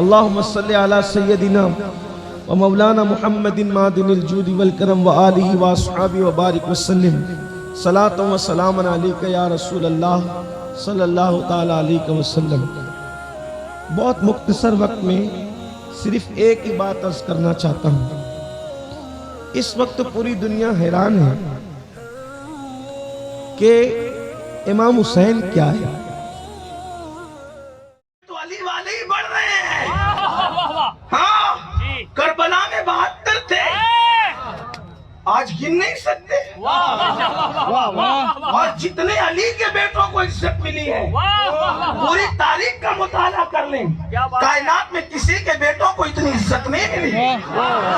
اللہم صلی علی سیدنا و مولانا محمد معدن الجود والکرم و آلہ و اصحابہ و بارک وسلم صلاۃ و سلام علیکہ یا رسول اللہ صلی اللہ تعالی علیہ وسلم۔ بہت مختصر وقت میں صرف ایک ہی بات عرض کرنا چاہتا ہوں۔ اس وقت پوری دنیا حیران ہے کہ امام حسین کیا ہے۔ تو علی والے ہی بڑھ رہے ہیں۔ ہاں کربلا میں 72 تھے، آج گن نہیں سکتے۔ اور جتنے علی کے بیٹوں کو عزت ملی ہے پوری تاریخ کا مطالعہ کر لیں، کائنات میں کسی کے بیٹوں کو اتنی عزت نہیں ملی۔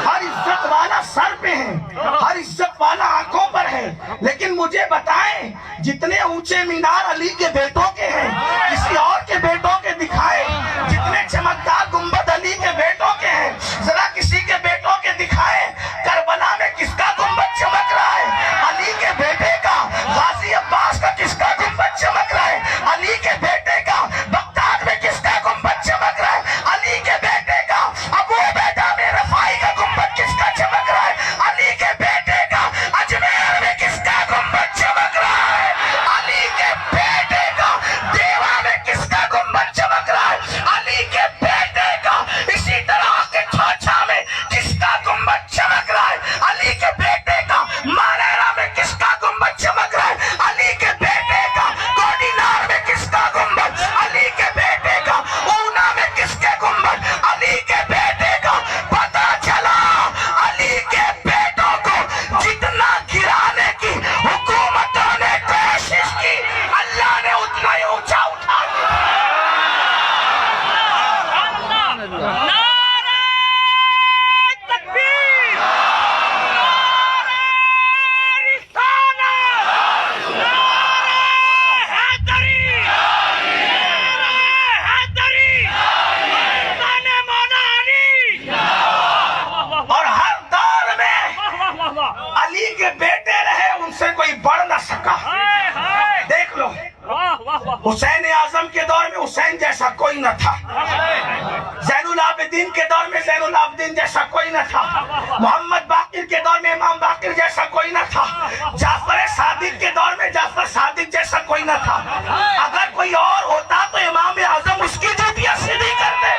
ہر عزت والا سر پہ ہے، ہر عزت والا آنکھوں پر ہے، لیکن مجھے بتائیں جتنے اونچے مینار علی کے بیٹوں کے ہیں کسی اور کے بیٹوں کے دکھائیں، جتنے چمکدار گنبد علی کے بیٹوں کے ہیں ذرا کسی کے بیٹوں کے دکھائیں۔ کربلا میں کس کا گنبد چمک رہا ہے؟ علی کے بیٹے کا۔ غازی عباس کا کس کا گنبد چمک رہا ہے؟ علی کے بیٹے کا۔ بغداد میں کس کا گنبد چمک رہا ہے؟ علی کے بیٹے کا۔ ابو عبیدہ میں رفاعی کا گنبد کس کا چمک رہا ہے؟ علی کے بیٹے کا۔ اجمیر میں کس کا گنبد چمک رہا ہے؟ علی کے بیٹے کا۔ دیوا میں کس کا گنبد چمک رہا ہے؟ علی کے بیٹے کا۔ اسی طرح کے چھوچا میں کس کا گنبد چمک رہا ہے؟ علی کے بیٹے کا۔ مانیرا میں کس کا گنبد چمک رہا ہے؟ علی کے بیٹے کا۔ کوڈینار میں کس کا گنبد؟ علی کے بیٹے کا۔ اونا میں کس کے گنبد؟ علی کے بیٹے کا۔ پتہ چلا علی کے بیٹوں کو جتنا گرانے کی حکومتوں نے کوشش کی اللہ نے اتنا ہی اونچا اٹھا دیا۔ اور ہر دور میں علی کے بیٹے رہے، ان سے کوئی بڑھ نہ سکا۔ دیکھ لو حسین اعظم کے دور میں حسین جیسا کوئی نہ تھا، زین العابدین کے دور میں زین العابدین جیسا کوئی نہ تھا، محمد باقر کے دور میں امام باقر جیسا کوئی نہ تھا، جعفر صادق کے دور میں جعفر صادق جیسا کوئی نہ تھا۔ اگر کوئی اور ہوتا تو امام اعظم اس کی جوتیاں سیدھی کرتے۔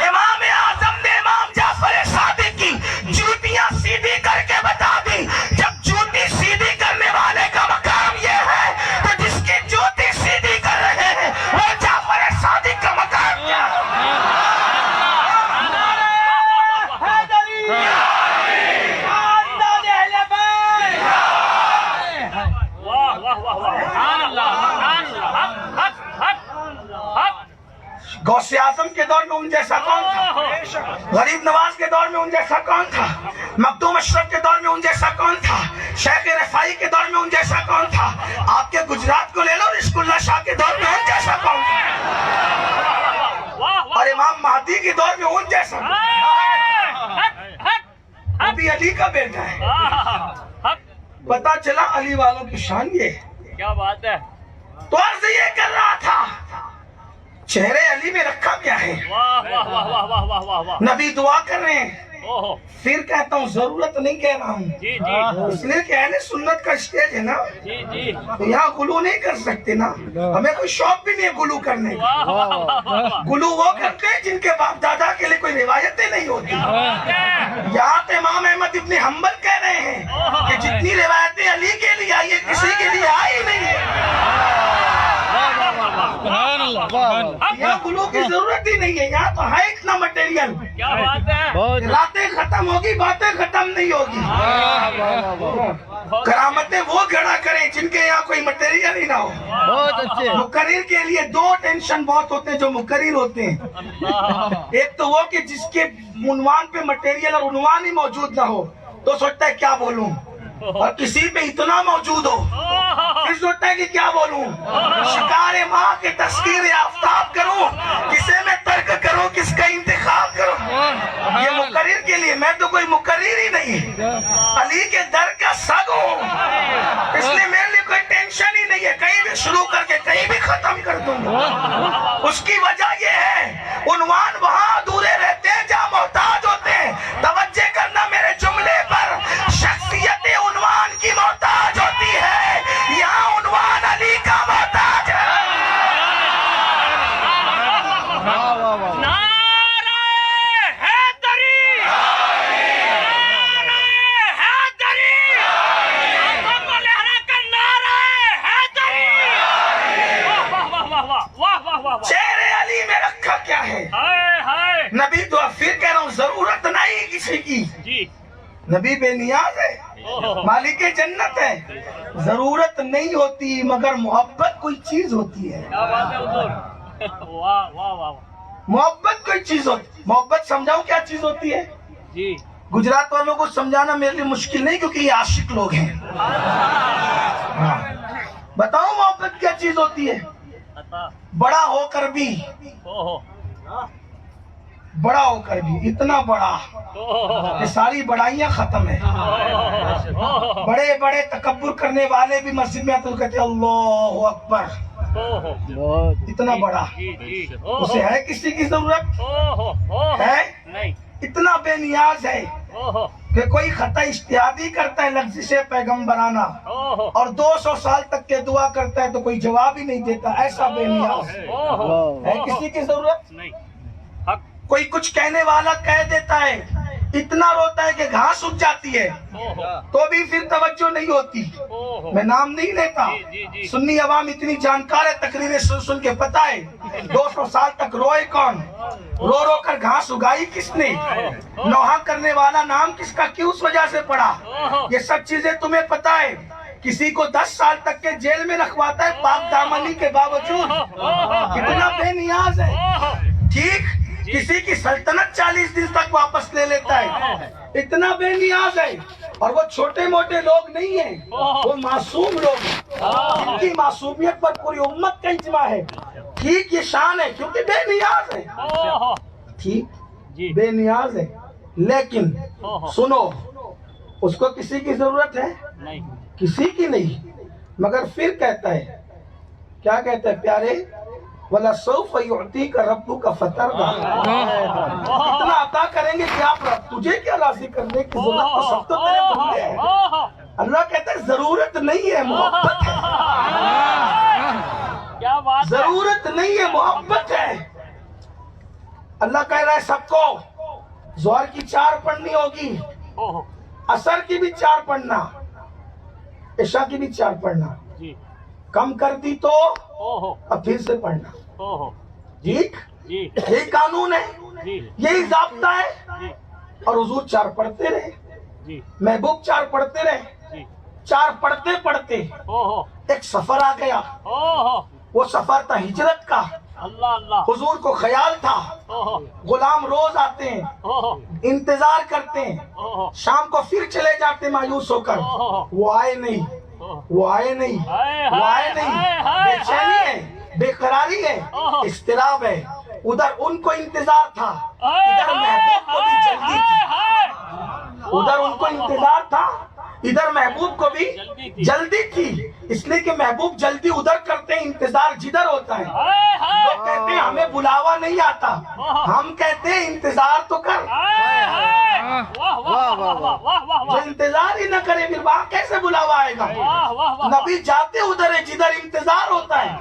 امام اعظم نے امام جعفر صادق کی جوتیاں سیدھی کر کے بتا دی۔ جب جوتی سیدھی کرنے والے کا مقام یہ ہے تو جس کی جوتی سیدھی کر رہے ہیں وہ جعفر صادق کا مقام کیا ہے؟ غوث اعظم کے دور میں ان جیسا کون تھا؟ غریب نواز کے دور میں ان جیسا کون تھا؟ مخدوم اشرف کے دور میں ان جیسا کون تھا؟ شیخ رفاعی کے دور میں ان جیسا کون تھا؟ آپ کے گجرات کو لے لو، رزق اللہ شاہ کے دور میں ان جیسا کون تھا؟ اور امام مہدی کے دور میں ان جیسا وہ بھی علی کا بیٹا ہے۔ پتا چلا علی والوں کی شان یہ ہے۔ کیا بات ہے؟ تو عرض یہ کر رہا تھا چہرے علی میں رکھا کیا ہے؟ واہ واہ واہ واہ واہ واہ واہ واہ۔ نبی دعا کر رہے ہیں، اوہ پھر کہتا ہوں ضرورت نہیں کہہ رہا ہوں، جی جی اس لیے کہ اہل سنت کا اسٹیج ہے نا، جی جی تو یہاں گلو نہیں کر سکتے نا، ہمیں کوئی شوق بھی نہیں ہے گلو کرنے کا۔ واہ واہ واہ واہ۔ گلو وہ کرتے ہیں جن کے باپ دادا کے لیے کوئی روایتیں نہیں ہوتی۔ یہاں تو امام احمد ابن حنبل کہہ رہے ہیں کہ جتنی روایتیں علی کے لیے آئی ہے کسی کے لیے آئی نہیں ہے۔ یہاں گلو کی ضرورت ہی نہیں ہے، یہاں تو ہے اتنا مٹیریل۔ کیا بات ہے؟ راتیں ختم ہوگی باتیں ختم نہیں ہوگی۔ کرامتیں وہ گھڑا کریں جن کے یہاں کوئی مٹیریل ہی نہ ہو۔ بہت اچھے۔ مقرر کے لیے دو ٹینشن بہت ہوتے ہیں جو مقرر ہوتے ہیں، ایک تو وہ کہ جس کے عنوان پہ مٹیریل اور عنوان ہی موجود نہ ہو تو سوچتا ہے کیا بولوں، اور کسی پہ اتنا موجود ہو پھر سوچتا ہے کہ کیا بولوں، شکار ماں کے تذکیر آفتاب کروں، کسے میں ترک کروں، کس کا انتخاب کروں۔ یہ مقرر کے لیے، میں تو کوئی مقرر ہی نہیں، علی کے در کا سگ ہوں، اس لیے میرے لیے کوئی ٹینشن ہی نہیں ہے، کہیں بھی شروع کر کے کہیں بھی ختم کر دوں گا۔ اس کی وجہ یہ ہے عنوان وہاں کیا ہے نبی تو اب پھر کہہ رہا ہوں ضرورت نہیں کسی کی جی نبی بے نیاز ہے مالک جنت ہے ضرورت نہیں ہوتی مگر محبت کوئی چیز ہوتی ہے کیا بات ہے حضور واہ واہ واہ محبت کوئی چیز ہوتی محبت سمجھاؤں کیا چیز ہوتی ہے جی گجرات والوں کو سمجھانا میرے لیے مشکل نہیں کیونکہ یہ عاشق لوگ ہیں ہاں۔ بتاؤ محبت کیا چیز ہوتی ہے عطا بڑا ہو کر بھی اوہو بڑا ہو کر بھی اتنا بڑا کہ ساری بڑائیاں ختم ہیں بڑے بڑے تکبر کرنے والے بھی مسجد میں آتے ہیں کہتے ہیں اللہ اکبر اتنا بڑا جی جی اسے ہے کسی کی ضرورت ہے نہیں اتنا بے نیاز ہے اوہو کہ کوئی خطا اجتہادی کرتا ہے لفظ پیغمبرانہ اوہو اور 200 سال تک کے دعا کرتا ہے تو کوئی جواب ہی نہیں دیتا ایسا بے نیاز ہے کسی کی ضرورت نہیں حق کوئی کچھ کہنے والا کہہ دیتا ہے اتنا روتا ہے کہ گھاس اگ جاتی ہے تو بھی پھر توجہ نہیں ہوتی میں نام نہیں لیتا سنی عوام اتنی جانکار ہے تقریریں سن سن کے پتہ ہے 200 سال تک روئے کون رو رو کر گھاس اگائی کس نے نوحہ کرنے والا نام کس کا کیوں اس وجہ سے پڑا یہ سب چیزیں تمہیں پتہ ہے کسی کو 10 سال تک کے جیل میں رکھواتا ہے پاک دامنی کے باوجود اتنا بے نیاز ہے ٹھیک کسی کی سلطنت 40 دن تک واپس لے لیتا ہے اتنا بے نیاز ہے اور وہ چھوٹے موٹے لوگ نہیں ہیں وہ معصوم لوگ ہیں جن کی معصومیت پر پوری امت کا اجماع ہے ٹھیک یہ شان ہے کیونکہ بے نیاز ہے ٹھیک بے نیاز ہے لیکن سنو اس کو کسی کی ضرورت ہے نہیں کسی کی نہیں مگر پھر کہتا ہے کیا کہتا ہے پیارے وَلَسَوْفَ يُعْتِيكَ رَبُّكَ فَتَرْضَىٰ اتنا عطا کریں گے کہ آپ رب تجھے کیا راضی کرنے کی ضرورت تو سب تو تیرے بندے ہیں اللہ کہتا ہے ضرورت نہیں ہے محبت ہے کیا بات ضرورت نہیں ہے محبت ہے اللہ کہہ رہا ہے سب کو ظہر کی 4 پڑھنی ہوگی عصر کی بھی 4 پڑھنا عشاء کی بھی 4 پڑھنا جی کم کر دی تو اب پھر سے پڑھنا ٹھیک جی یہی قانون ہے جی یہی ضابطہ ہے اور حضور 4 پڑھتے رہے جی محبوب 4 پڑھتے رہے جی 4 پڑھتے پڑھتے ایک سفر آ گیا وہ سفر تھا ہجرت کا اللہ اللہ حضور کو خیال تھا غلام روز آتے ہیں انتظار کرتے ہیں شام کو پھر چلے جاتے مایوس ہو کر وہ آئے نہیں وہ آئے نہیں وہ آئے نہیں بے چینی ہے بے قراری ہے اضطراب ہے ادھر ان کو انتظار تھا ادھر محبوب کو بھی جلدی تھی ادھر ان کو انتظار تھا ادھر محبوب کو بھی جلدی تھی اس لیے کہ محبوب جلدی ادھر کرتے ہیں انتظار جدھر ہوتا ہے لوگ کہتے ہیں ہمیں بلاوا نہیں آتا ہم کہتے ہیں انتظار تو کر جو انتظار ہی نہ کرے پھر وہاں کیسے بلاوا آئے گا نبی جاتے ادھر ہے جدھر انتظار ہوتا ہے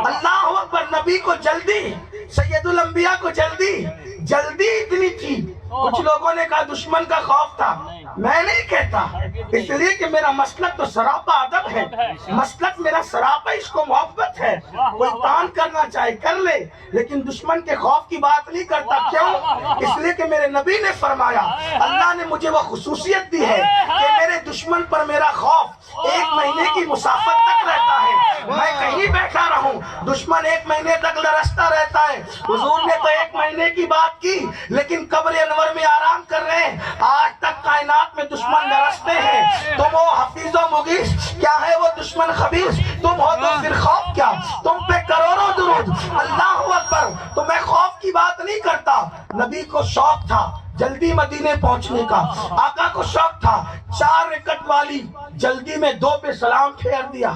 اللہ اکبر نبی کو جلدی سید الانبیاء کو جلدی اتنی تھی کچھ لوگوں نے کہا دشمن کا خوف تھا میں نہیں کہتا اس لیے کہ میرا مسلک تو سراپا ادب ہے مسلک میرا سراپا اس کو محبت ہے کوئی تان کرنا چاہے کر لے لیکن دشمن کے خوف کی بات نہیں کرتا کیوں اس لیے کہ میرے نبی نے فرمایا اللہ نے مجھے وہ خصوصیت دی ہے کہ میرے دشمن پر میرا خوف 1 مہینے کی مسافت تک رہتا ہے میں کہیں بیٹھا رہوں دشمن 1 مہینے تک لرزتا رہتا ہے حضور نے تو 1 مہینے کی بات کی لیکن قبر انور میں آرام کر رہے ہیں آج تک کائنات میں دشمن لرزتے ہیں تم ہو حفیظ و مغیث کیا ہے وہ دشمن خبیث تم ہو تو پھر خوف کیا تم پہ کروڑوں درود اللہ اکبر تو میں خوف کی بات نہیں کرتا نبی کو شوق تھا جلدی مدینے پہنچنے کا آقا کو شوق تھا 4 رکعت والی جلدی میں 2 پہ سلام پھیر دیا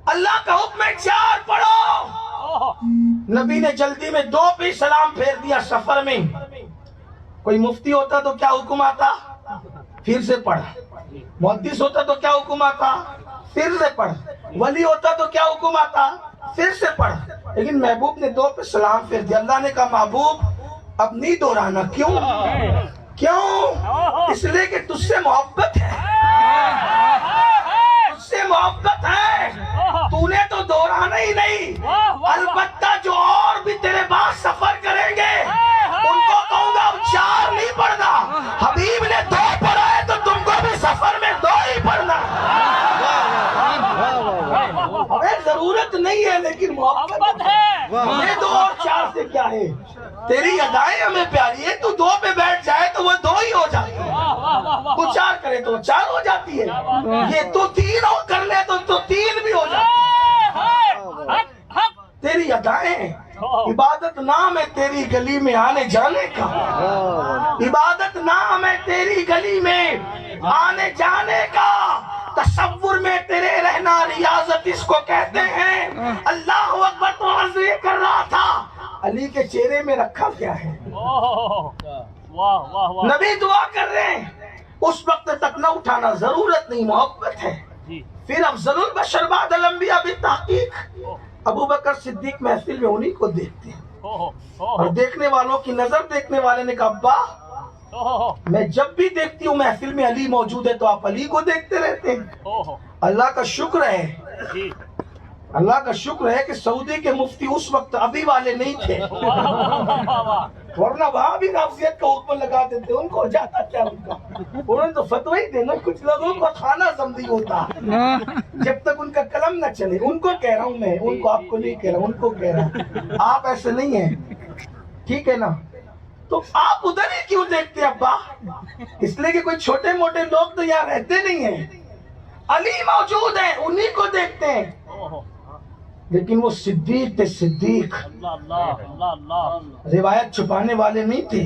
اللہ کا حکم ہے 4 پڑھو نبی نے جلدی میں 2 پہ سلام پھیر دیا سفر میں کوئی مفتی ہوتا تو کیا حکم آتا پھر سے پڑھ محدث ہوتا تو کیا حکم آتا پھر سے پڑھ ولی ہوتا تو کیا حکم آتا پھر سے پڑھ لیکن محبوب نے 2 پہ سلام پھیر دیا اللہ نے کہا محبوب اب نہیں دہرانا کیوں اس لیے کہ تجھ سے محبت ہے تجھ سے محبت ہے تو نے تو دہرانا ہی نہیں البتہ جو یہ 2 اور 4 سے کیا ہے؟ تیری ادائیں ہمیں پیاری ہے، تو 2 پہ بیٹھ جائے تو وہ 2 ہی ہو جاتی ہے، تو 4 کرے تو 4 ہو جاتی ہے، یہ تو 3 اور کر لے تو 3 بھی ہو جاتی ہے۔ تیری ادائیں، عبادت نام ہے تیری گلی میں آنے جانے کا، عبادت نام ہے تیری گلی میں آنے جانے کا، تصور میں تیرے رہنا ریاضت اس کو کہتے ہیں۔ اللہ اکبر تو عرض یہ کر رہا تھا علی کے چہرے میں رکھا کیا ہے؟ نبی دعا کر رہے ہیں، اس وقت تک نہ اٹھانا، ضرورت نہیں، محبت ہے۔ پھر افضل البشر بعد الانبیاء بالتحقیق ابو بکر صدیق محفل میں انہی کو دیکھتے ہیں، اور دیکھنے والوں کی نظر دیکھنے والے نے کہا ابا میں جب بھی دیکھتی ہوں محفل میں علی موجود ہے تو آپ علی کو دیکھتے رہتے ہیں۔ اللہ کا شکر ہے، اللہ کا شکر ہے کہ سعودی کے مفتی اس وقت ابھی والے نہیں تھے، ورنہ وہاں بھی رافضیت کا حکم لگا دیتے، ان کو جاتا کیا ان کا، انہوں نے تو فتوی دینا، کچھ لوگوں کو کھانا سمجھی ہوتا جب تک ان کا قلم نہ چلے۔ ان کو کہہ رہا ہوں میں، ان کو، آپ کو نہیں کہہ رہا، ان کو کہہ رہا ہوں، آپ ایسے نہیں ہیں، ٹھیک ہے نا؟ تو آپ ادھر ہی کیوں دیکھتے ابا؟ اس لیے کہ کوئی چھوٹے موٹے لوگ تو یہاں رہتے نہیں ہیں، علی موجود ہیں انہی کو دیکھتے ہیں۔ لیکن وہ صدیق تھے، صدیق، روایت چھپانے والے نہیں تھے،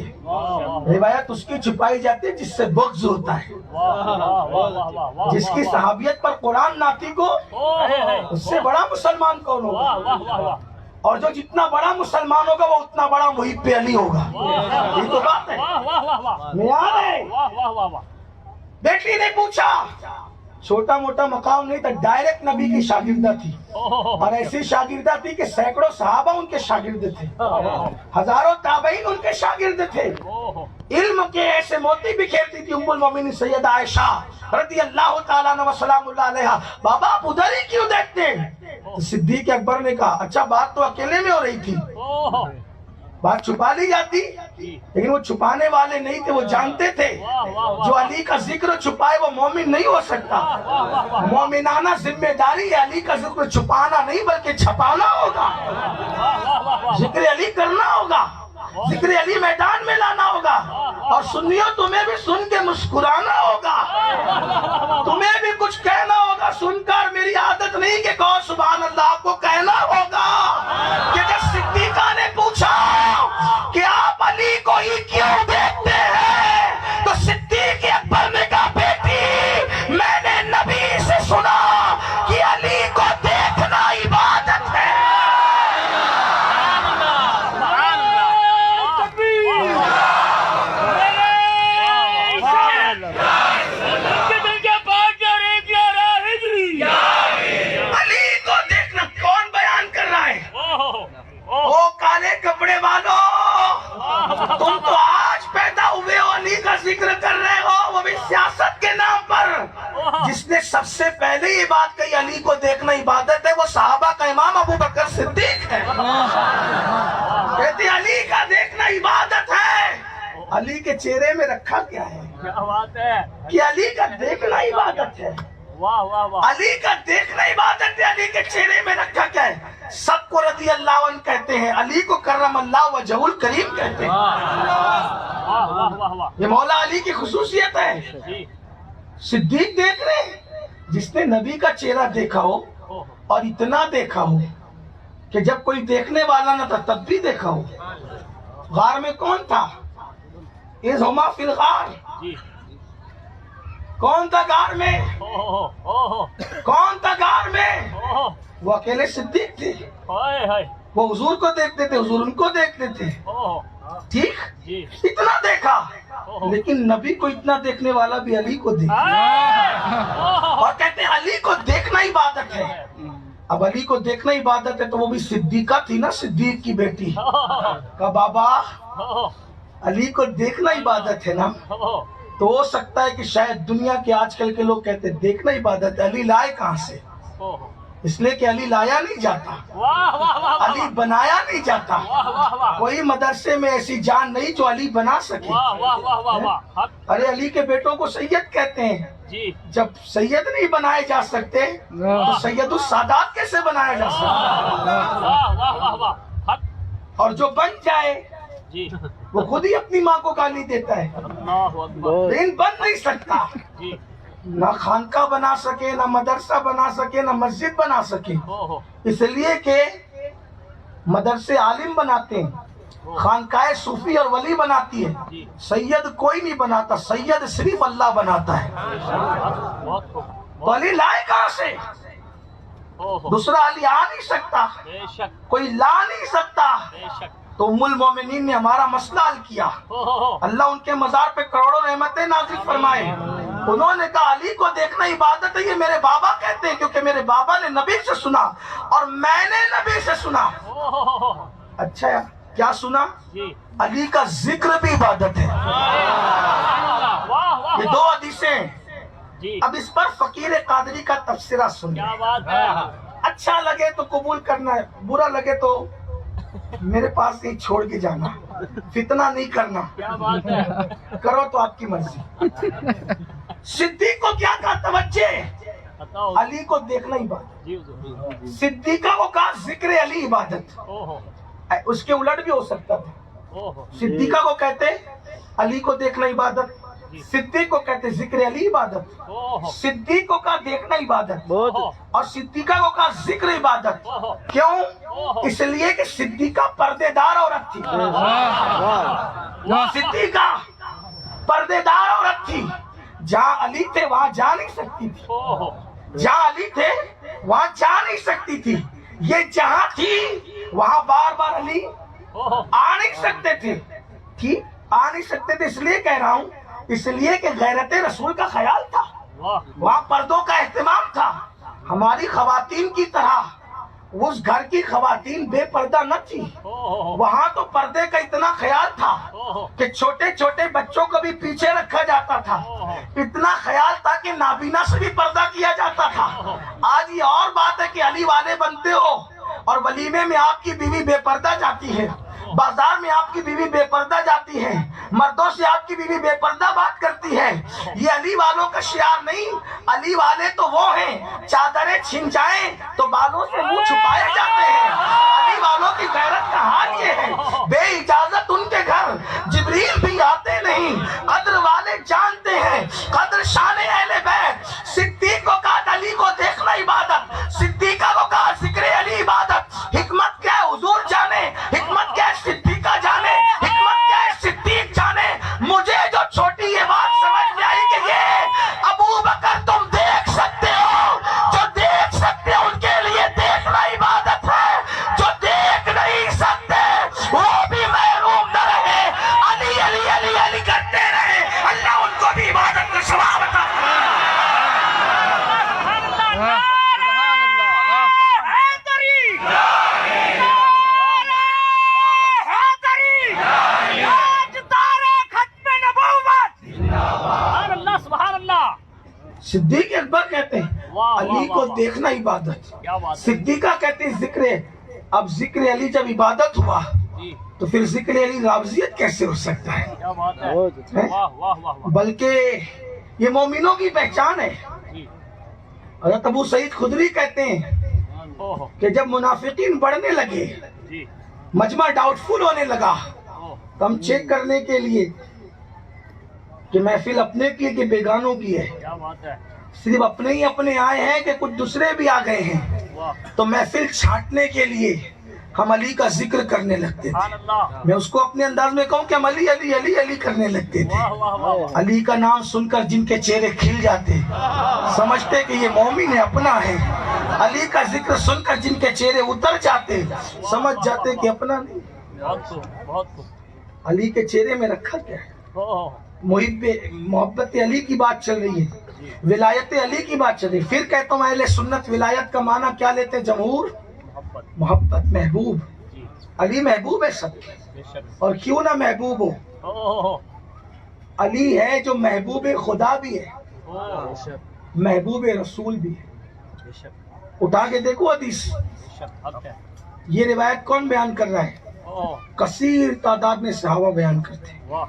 روایت اس کی چھپائی جاتی ہے جس سے بغض ہوتا ہے، جس کی صحابیت پر قرآن ناطق ہو، اس سے بڑا مسلمان کون ہوگا؟ اور جو جتنا بڑا مسلمان ہوگا وہ اتنا بڑا محب علی ہوگا، یہ تو بات ہے۔ یاد ہے بیٹی نے پوچھا، چھوٹا موٹا مقام نہیں تھا، ڈائریکٹ نبی کی شاگردہ تھی، اور ایسی شاگردہ تھی کہ سینکڑوں صحابہ ان کے شاگرد تھے، ہزاروں تابعین ان کے شاگرد تھے، علم کے ایسے موتی بکھیرتی تھی ام المومنین سیدہ عائشہ رضی اللہ تعالیٰ عنہ وسلام اللہ علیہا۔ بابا آپ ادھر ہی کیوں دیکھتے ہیں؟ صدیق اکبر نے کہا اچھا بات تو اکیلے میں ہو رہی تھی، بات چھپا لی جاتی، لیکن وہ چھپانے والے نہیں تھے، وہ جانتے تھے جو علی کا ذکر چھپائے وہ مومن نہیں ہو سکتا، مومنانہ ذمہ داری ہے علی کا ذکر چھپانا نہیں بلکہ چھپانا ہوگا، ذکر علی کرنا ہوگا، ذکر علی میدان میں لانا ہوگا، اور سنیوں تمہیں بھی سن کے مسکرانا ہوگا، تمہیں بھی کچھ کہنا ہوگا، سن کر میری عادت نہیں کہ کہو سبحان اللہ، آپ کو کہنا ہوگا کہ جب صدیقہ نے پوچھا کہ آپ علی کو ہی کیوں دیکھتے ہیں تو صدیق اکبر نے کہا بیٹی میں نے نبی سے سنا کہ علی کو دیکھنا عبادت ہے۔ علی کو دیکھنا کون بیان کر رہا ہے؟ او کالے کپڑے والو، تم تو آج پیدا ہوئے ہو علی کا ذکر کر رہے ہو، وہ بھی سیاست کے نام پر۔ جس نے سب سے پہلے یہ بات کہی علی کو دیکھنا عبادت ہے وہ صحابہ کا امام ابو بکر صدیق ہے، کہتے علی کا دیکھنا عبادت ہے۔ علی کے چہرے میں رکھا کیا ہے؟ کیا بات ہے کہ علی کا دیکھنا عبادت ہے، واہ واہ واہ علی کا دیکھنا عبادت ہے، علی کے چہرے میں رکھا کیا ہے؟ سب کو رضی اللہ عنہ کہتے ہیں، علی کو کرم اللہ وجہ الکریم کہتے ہیں، واہ واہ واہ واہ یہ مولا علی کی خصوصیت ہے۔ جی صدیق دیکھ رہے ہیں جس نے نبی کا چہرہ دیکھا ہو اور اتنا دیکھا ہو کہ جب کوئی دیکھنے والا نہ تھا تب بھی دیکھا ہو۔ غار میں کون تھا؟ اذ ہما فی الغار، جی کون تھا غار میں؟ کون تھا غار میں؟ وہ اکیلے صدیق تھے، ہائے ہائے وہ حضور کو دیکھتے تھے، حضور ان کو دیکھتے تھے، ٹھیک؟ جی اتنا دیکھا، لیکن نبی کو اتنا دیکھنے والا بھی علی کو دیکھا، اور کہتے ہیں علی کو دیکھنا عبادت ہے۔ اب علی کو دیکھنا عبادت ہے تو وہ بھی صدیقہ تھی نا، صدیق کی بیٹی، کہا بابا علی کو دیکھنا عبادت ہے نا، تو ہو سکتا ہے کہ شاید دنیا کے آج کل کے لوگ کہتے ہیں دیکھنا عبادت ہے، علی لائے کہاں سے؟ اس لیے کہ علی لایا نہیں جاتا، علی بنایا نہیں جاتا، کوئی مدرسے میں ایسی جان نہیں جو علی بنا سکے۔ ارے علی کے بیٹوں کو سید کہتے ہیں، جی جب سید نہیں بنائے جا سکتے تو سید السادات کیسے بنایا جا سکتا؟ اور جو بن جائے جی وہ خود ہی اپنی ماں کو گالی دیتا ہے، اللہ اکبر لیکن بن نہیں سکتا، جی نہ خانقاہ بنا سکے، نہ مدرسہ بنا سکے، نہ مسجد بنا سکے، اوہ اس لیے کہ مدرسے عالم بناتے ہیں، خانقاہ صوفی اور ولی بناتی ہے، جی سید کوئی نہیں بناتا، سید صرف اللہ بناتا ہے۔ بہت خوب تو علی لائے کہاں سے؟ اوہ دوسرا علی آ نہیں سکتا، بے شک کوئی لا نہیں سکتا۔ بے شک تو ام المومنین نے ہمارا مسئلہ حل کیا، اوہ اللہ ان کے مزار پہ کروڑوں رحمتیں نازل فرمائے۔ انہوں نے کہا علی کو دیکھنا عبادت ہے، یہ میرے بابا کہتے ہیں، کیونکہ میرے بابا نے نبی سے سنا اور میں نے نبی سے سنا۔ اوہ اچھا کیا سنا؟ جی علی کا ذکر بھی عبادت ہے۔ واہ واہ یہ دو حدیثیں، جی اب اس پر فقیر قادری کا تبصرہ سن، کیا بات ہے اچھا لگے تو قبول کرنا ہے، برا لگے تو میرے پاس ہی چھوڑ کے جانا، فتنہ نہیں کرنا، کیا بات ہے کرو تو آپ کی مرضی۔ صدیق کو کیا کہا؟ توجہ، بتاؤ علی کو دیکھنا عبادت۔ جی حضور صدیقہ کو کہا ذکر علی عبادت، اوہ اس کے الٹ بھی ہو سکتا تھا۔ اوہ صدیقہ کو کہتے علی کو دیکھنا عبادت، صدیق کو کہتے ذکر علی عبادت، اوہ صدیق کو کہا دیکھنا عبادت اوہ اور صدیقہ کو کہا ذکر عبادت۔ اوہ کیوں؟ اس لیے کہ صدیقہ پردے دار عورت تھی، صدیقہ پردے دار عورت تھی، جہاں علی تھے وہاں جا نہیں سکتی تھی، اوہ جہاں علی تھے وہاں جا نہیں سکتی تھی، یہ جہاں تھی وہاں بار بار علی اوہ آ نہیں سکتے تھے، ٹھیک آ نہیں سکتے تھے، اس لیے کہہ رہا ہوں، اس لیے کہ غیرت رسول کا خیال تھا، واہ وہاں پردوں کا اہتمام تھا۔ ہماری خواتین کی طرح اس گھر کی خواتین بے پردہ نہ تھی، اوہ وہاں تو پردے کا اتنا خیال تھا اوہ کہ چھوٹے چھوٹے بچوں کو بھی پیچھے رکھا جاتا تھا، اتنا خیال تھا کہ نابینا سے بھی پردہ کیا جاتا تھا۔ آج یہ اور بات ہے کہ علی والے بنتے ہو اور ولیمے میں آپ کی بیوی بے پردہ جاتی ہے، بازار میں آپ کی بیوی بے پردہ جاتی ہے، مردوں سے آپ کی بیوی بے پردہ بات کرتی ہے، یہ علی والوں کا شعار نہیں۔ علی والے تو وہ ہیں چادریں چھن جائیں تو بالوں سے منہ چھپائے جاتے ہیں، علی والوں کی غیرت کا حال یہ ہے، بے اجازت ان کے گھر جبریل بھی آتے نہیں، قدر والے جانتے ہیں قدر شان اہل بیت۔ صدیق کو کہا علی کو دیکھنا عبادت، صدیقہ کو کہا ذکر علی عبادت۔ حکمت کیا ہے حضور جانے، حکمت کیا ہے صدیقہ جانے، حکمت کیا ہے صدیق جانے۔ مجھے جو چھوٹی یہ بات سمجھ میں آئی کہ یہ ابو بکر تم دیکھ سکتے ہو، جو دیکھ سکتے ہو ان کے لیے دیکھنا عبادت ہے، جو دیکھ نہیں سکتے وہ بھی محروم نہ رہے، علی علی علی علی کرتے رہے، اللہ ان کو بھی عبادت کا ثواب عطا سبحان اللہ صدیق اکبر کہتے ہیں واہ، علی واہ، کو واہ، دیکھنا عبادت، کیا بات ہے صدیقہ کہتے ہیں ذکر۔ اب ذکر علی جب عبادت ہوا جی تو پھر ذکر علی رابضیت کیسے ہو سکتا ہے؟ کیا بات ہے واہ واہ واہ واہ بلکہ یہ مومنوں کی پہچان ہے۔ جی حضرت ابو سعید خدری کہتے ہیں اوہ کہ جب منافقین بڑھنے لگے، جی مجمع ڈاؤٹ فل ہونے لگا، اوہ تو ہم چیک کرنے کے لیے کہ محفل اپنے کی ہے کہ بیگانوں کی ہے، کیا بات ہے صرف اپنے ہی اپنے آئے ہیں کہ کچھ دوسرے بھی آ گئے ہیں، واہ تو محفل چھانٹنے کے لیے ہم علی کا ذکر کرنے لگتے سبحان تھے۔ اللہ میں اس کو اپنے انداز میں کہوں کہ ہم علی علی علی علی کرنے لگتے تھے۔ واہ واہ واہ علی کا نام سن کر جن کے چہرے کھل جاتے، سمجھتے کہ یہ مومن ہے، اپنا ہے۔ علی کا ذکر سن کر جن کے چہرے اتر جاتے، سمجھ جاتے کہ اپنا نہیں۔ بہت خوب بہت خوب علی کے چہرے میں رکھا کیا ہے؟ اوہ محبت علی کی بات چل رہی ہے، ولایت علی کی بات چل رہی ہے۔ پھر کہتا ہوں اہل سنت ولایت کا معنی کیا لیتے؟ جمہور محبت محبت، محبوب۔ جی علی محبوب ہے سب کے، بے شک اور کیوں نہ محبوب ہو، اوہ علی ہے جو محبوب خدا بھی ہے، اوہ محبوب رسول بھی ہے۔ بے شک اٹھا کے دیکھو حدیث، بے شک حق ہے یہ روایت کون بیان کر رہا ہے؟ اوہ کثیر تعداد میں صحابہ بیان کرتے ہیں۔ واہ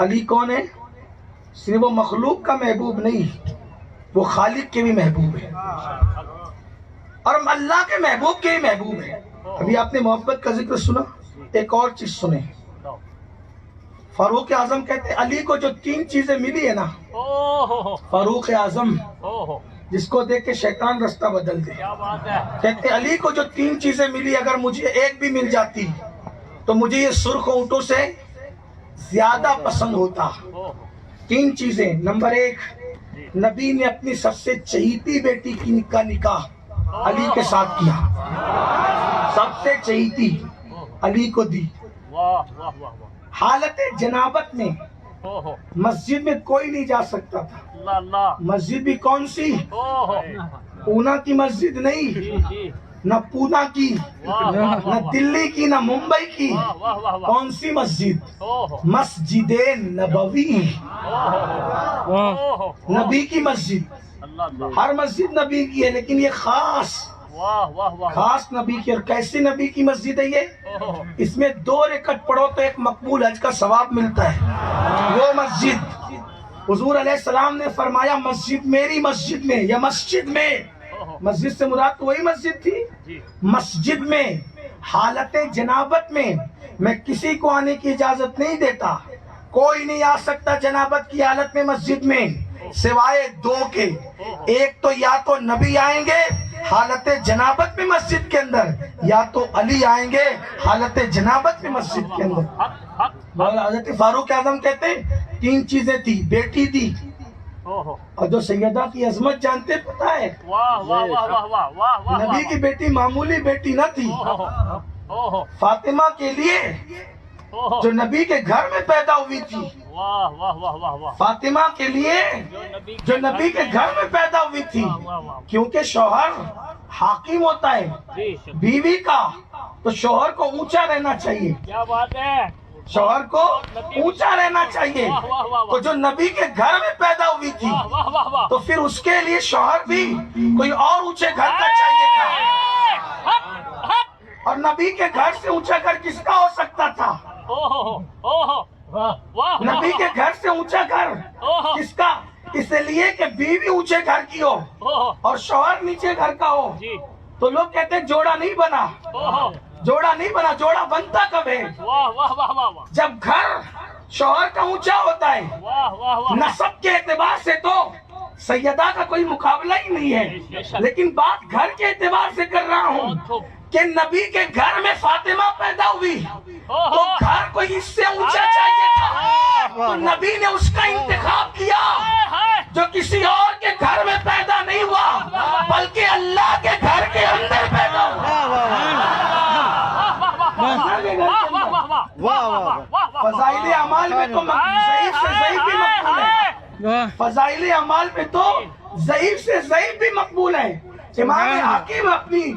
علی کون ہے؟ صرف وہ مخلوق کا محبوب نہیں، وہ خالق کے بھی محبوب ہے، اور اللہ کے محبوب کے بھی محبوب ہے۔ ابھی آپ نے محبت کا ذکر سنا، ایک اور چیز سنیں، فاروق اعظم کہتے ہیں علی کو جو 3 چیزیں ملی ہے نا، فاروق اعظم جس کو دیکھ کے شیطان رستہ بدل دے، کیا بات ہے، کہتے ہیں علی کو جو 3 چیزیں ملی، اگر مجھے ایک بھی مل جاتی تو مجھے یہ سرخ اونٹوں سے زیادہ پسند ہوتا۔ 3 چیزیں، نمبر 1، نبی نے اپنی سب سے چہیتی بیٹی کا نکاح علی کے ساتھ کیا، سب سے چہیتی علی کو دی۔ واہ واہ واہ واہ، حالت جنابت میں مسجد میں کوئی نہیں جا سکتا تھا، اللہ اللہ، مسجد بھی کون سی؟ پونا کی مسجد نہیں، جی جی، نہ پونا کی، واہ واہ نہ واہ دلی کی، نہ ممبئی کی، واہ واہ واہ، کون سی مسجد؟ مسجد نبوی، نبی کی مسجد۔ اللہ اللہ، ہر مسجد نبی کی ہے لیکن یہ خاص واہ واہ واہ، خاص نبی کی۔ اور کیسی نبی کی مسجد ہے یہ؟ اس میں 2 رکعت پڑھو تو ایک مقبول حج کا ثواب ملتا ہے۔ وہ مسجد حضور علیہ السلام نے فرمایا مسجد میری مسجد میں، یا مسجد میں، مسجد سے مراد تو وہی مسجد تھی، مسجد میں حالت جنابت میں کسی کو آنے کی اجازت نہیں دیتا، کوئی نہیں آ سکتا جنابت کی حالت میں مسجد میں سوائے 2 کے، ایک تو یا تو نبی آئیں گے حالت جنابت میں مسجد کے اندر، یا تو علی آئیں گے حالت جنابت میں مسجد کے اندر۔ مولانا حضرت فاروق اعظم کہتے ہیں 3 چیزیں تھی، بیٹی تھی، اور جو سیدہ کی عظمت جانتے پتہ ہے، واہ واہ واہ واہ واہ واہ واہ، نبی کی بیٹی معمولی بیٹی نہ تھی، فاطمہ کے لیے جو نبی کے گھر میں پیدا ہوئی تھی، واہ واہ واہ واہ واہ، فاطمہ کے لیے جو نبی کے گھر میں پیدا ہوئی تھی، کیونکہ شوہر حاکم ہوتا ہے بیوی کا، تو شوہر کو اونچا رہنا چاہیے، کیا بات ہے، شوہر کو اونچا رہنا چاہیے، تو جو نبی کے گھر میں پیدا ہوئی تھی واہ واہ واہ، تو پھر اس کے لیے شوہر بھی کوئی اور اونچے گھر کا چاہیے تھا، اور نبی کے گھر سے اونچا گھر کس کا ہو سکتا تھا؟ نبی کے گھر سے اونچا گھر کس کا؟ اس لیے کہ بیوی اونچے گھر کی ہو اور شوہر نیچے گھر کا ہو، تو لوگ کہتے ہیں جوڑا نہیں بنا، جوڑا نہیں بنا، جوڑا بنتا کب ہے؟ واہ واہ واہ واہ، جب گھر شوہر کا اونچا ہوتا ہے۔ واہ واہ واہ، نسب کے اعتبار سے تو سیدہ کا کوئی مقابلہ ہی نہیں ہے، لیکن بات گھر کے اعتبار سے کر رہا ہوں کہ نبی کے گھر میں فاطمہ پیدا ہوئی تو گھر کو اس سے اونچا چاہیے تھا، تو نبی نے اس کا انتخاب کیا جو کسی اور کے گھر میں پیدا نہیں ہوا بلکہ اللہ کے گھر کے اندر پیدا ہوا۔ فضائل اعمال میں تو ضعیف سے ضعیف بھی مقبول ہے، فضائل اعمال میں تو ضعیف سے ضعیف بھی مقبول ہے۔ امام حاکم اپنی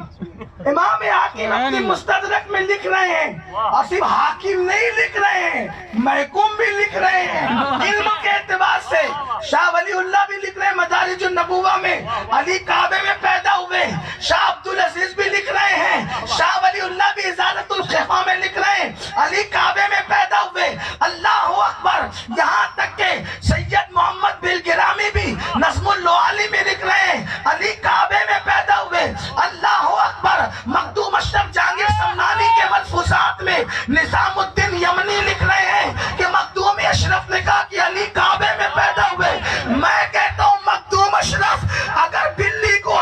مستدرک میں لکھ رہے ہیں، اور صرف حاکم نہیں لکھ رہے ہیں، محکوم بھی لکھ رہے ہیں علم کے اعتبار سے، شاہ ولی اللہ بھی لکھ رہے ہیں مدارج النبوہ میں علی کعبے میں پیدا ہوئے، شاہ عبدالعزیز بھی لکھ رہے ہیں، شاہ ولی اللہ بھی ازالت الخفا میں لکھ رہے ہیں علی کعبے میں پیدا ہوئے۔ اللہ اکبر، یہاں تک کہ سید محمد بالگرامی بھی نظم اللعالی میں لکھ رہے ہیں علی کعبے میں پیدا ہوئے۔ اللہ اکبر، مخدوم اشرف جہانگیر سمنانی کے ملفوظات میں نظام الدین یمنی لکھ رہے ہیں کہ مخدوم اشرف نے کہا کہ علی کعبے میں پیدا ہوئے۔ میں کہتا ہوں مخدوم اشرف اگر بلی کو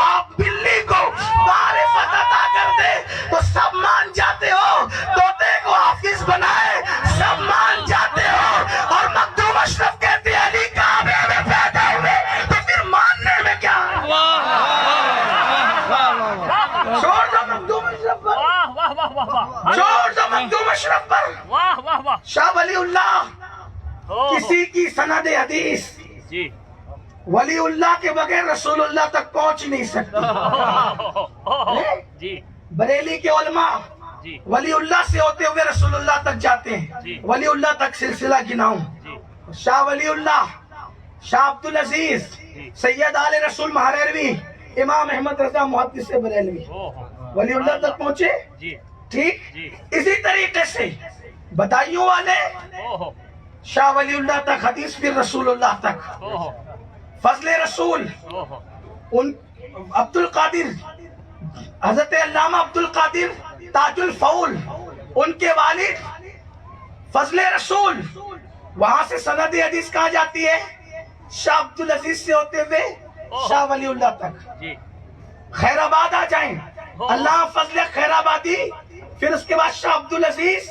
معرفت عطا کر دے تو سب مان جاتے ہو، طوطے کو حافظ بنائے سب مان جاتے ہو، اور مخدوم اشرف کہتے ہیں علی کعبے میں پیدا ہوئے، تو پھر ماننے میں کیا ہے؟ چھوڑ دو مخدوم اشرف پر، چھوڑ دو مخدوم اشرف پر۔ شاہ ولی اللہ کسی کی سند حدیث ولی اللہ کے بغیر رسول اللہ تک پہنچ نہیں سکتی۔ بریلی کے علماء ولی اللہ سے ہوتے ہوئے رسول اللہ تک جاتے ہیں، ولی اللہ تک سلسلہ گناؤں، شاہ ولی اللہ، شاہ عبدالعزیز، سید آل رسول مہریروی، امام احمد رضا محدث بریلوی، ولی اللہ تک پہنچے۔ ٹھیک اسی طریقے سے بدایوں والے شاہ ولی اللہ تک حدیث، پھر رسول اللہ تک، فضل رسول، عبد القادر، حضرت علامہ عبد القادر تاج الفول ان کے والد فضل رسول، وہاں سے سند حدیث کہا جاتی ہے شاہ عبدالعزیز سے ہوتے ہوئے شاہ ولی اللہ تک. جی خیر آباد آ جائیں، اللہ فضل خیر آبادی، پھر اس کے بعد شاہ عبدالعزیز،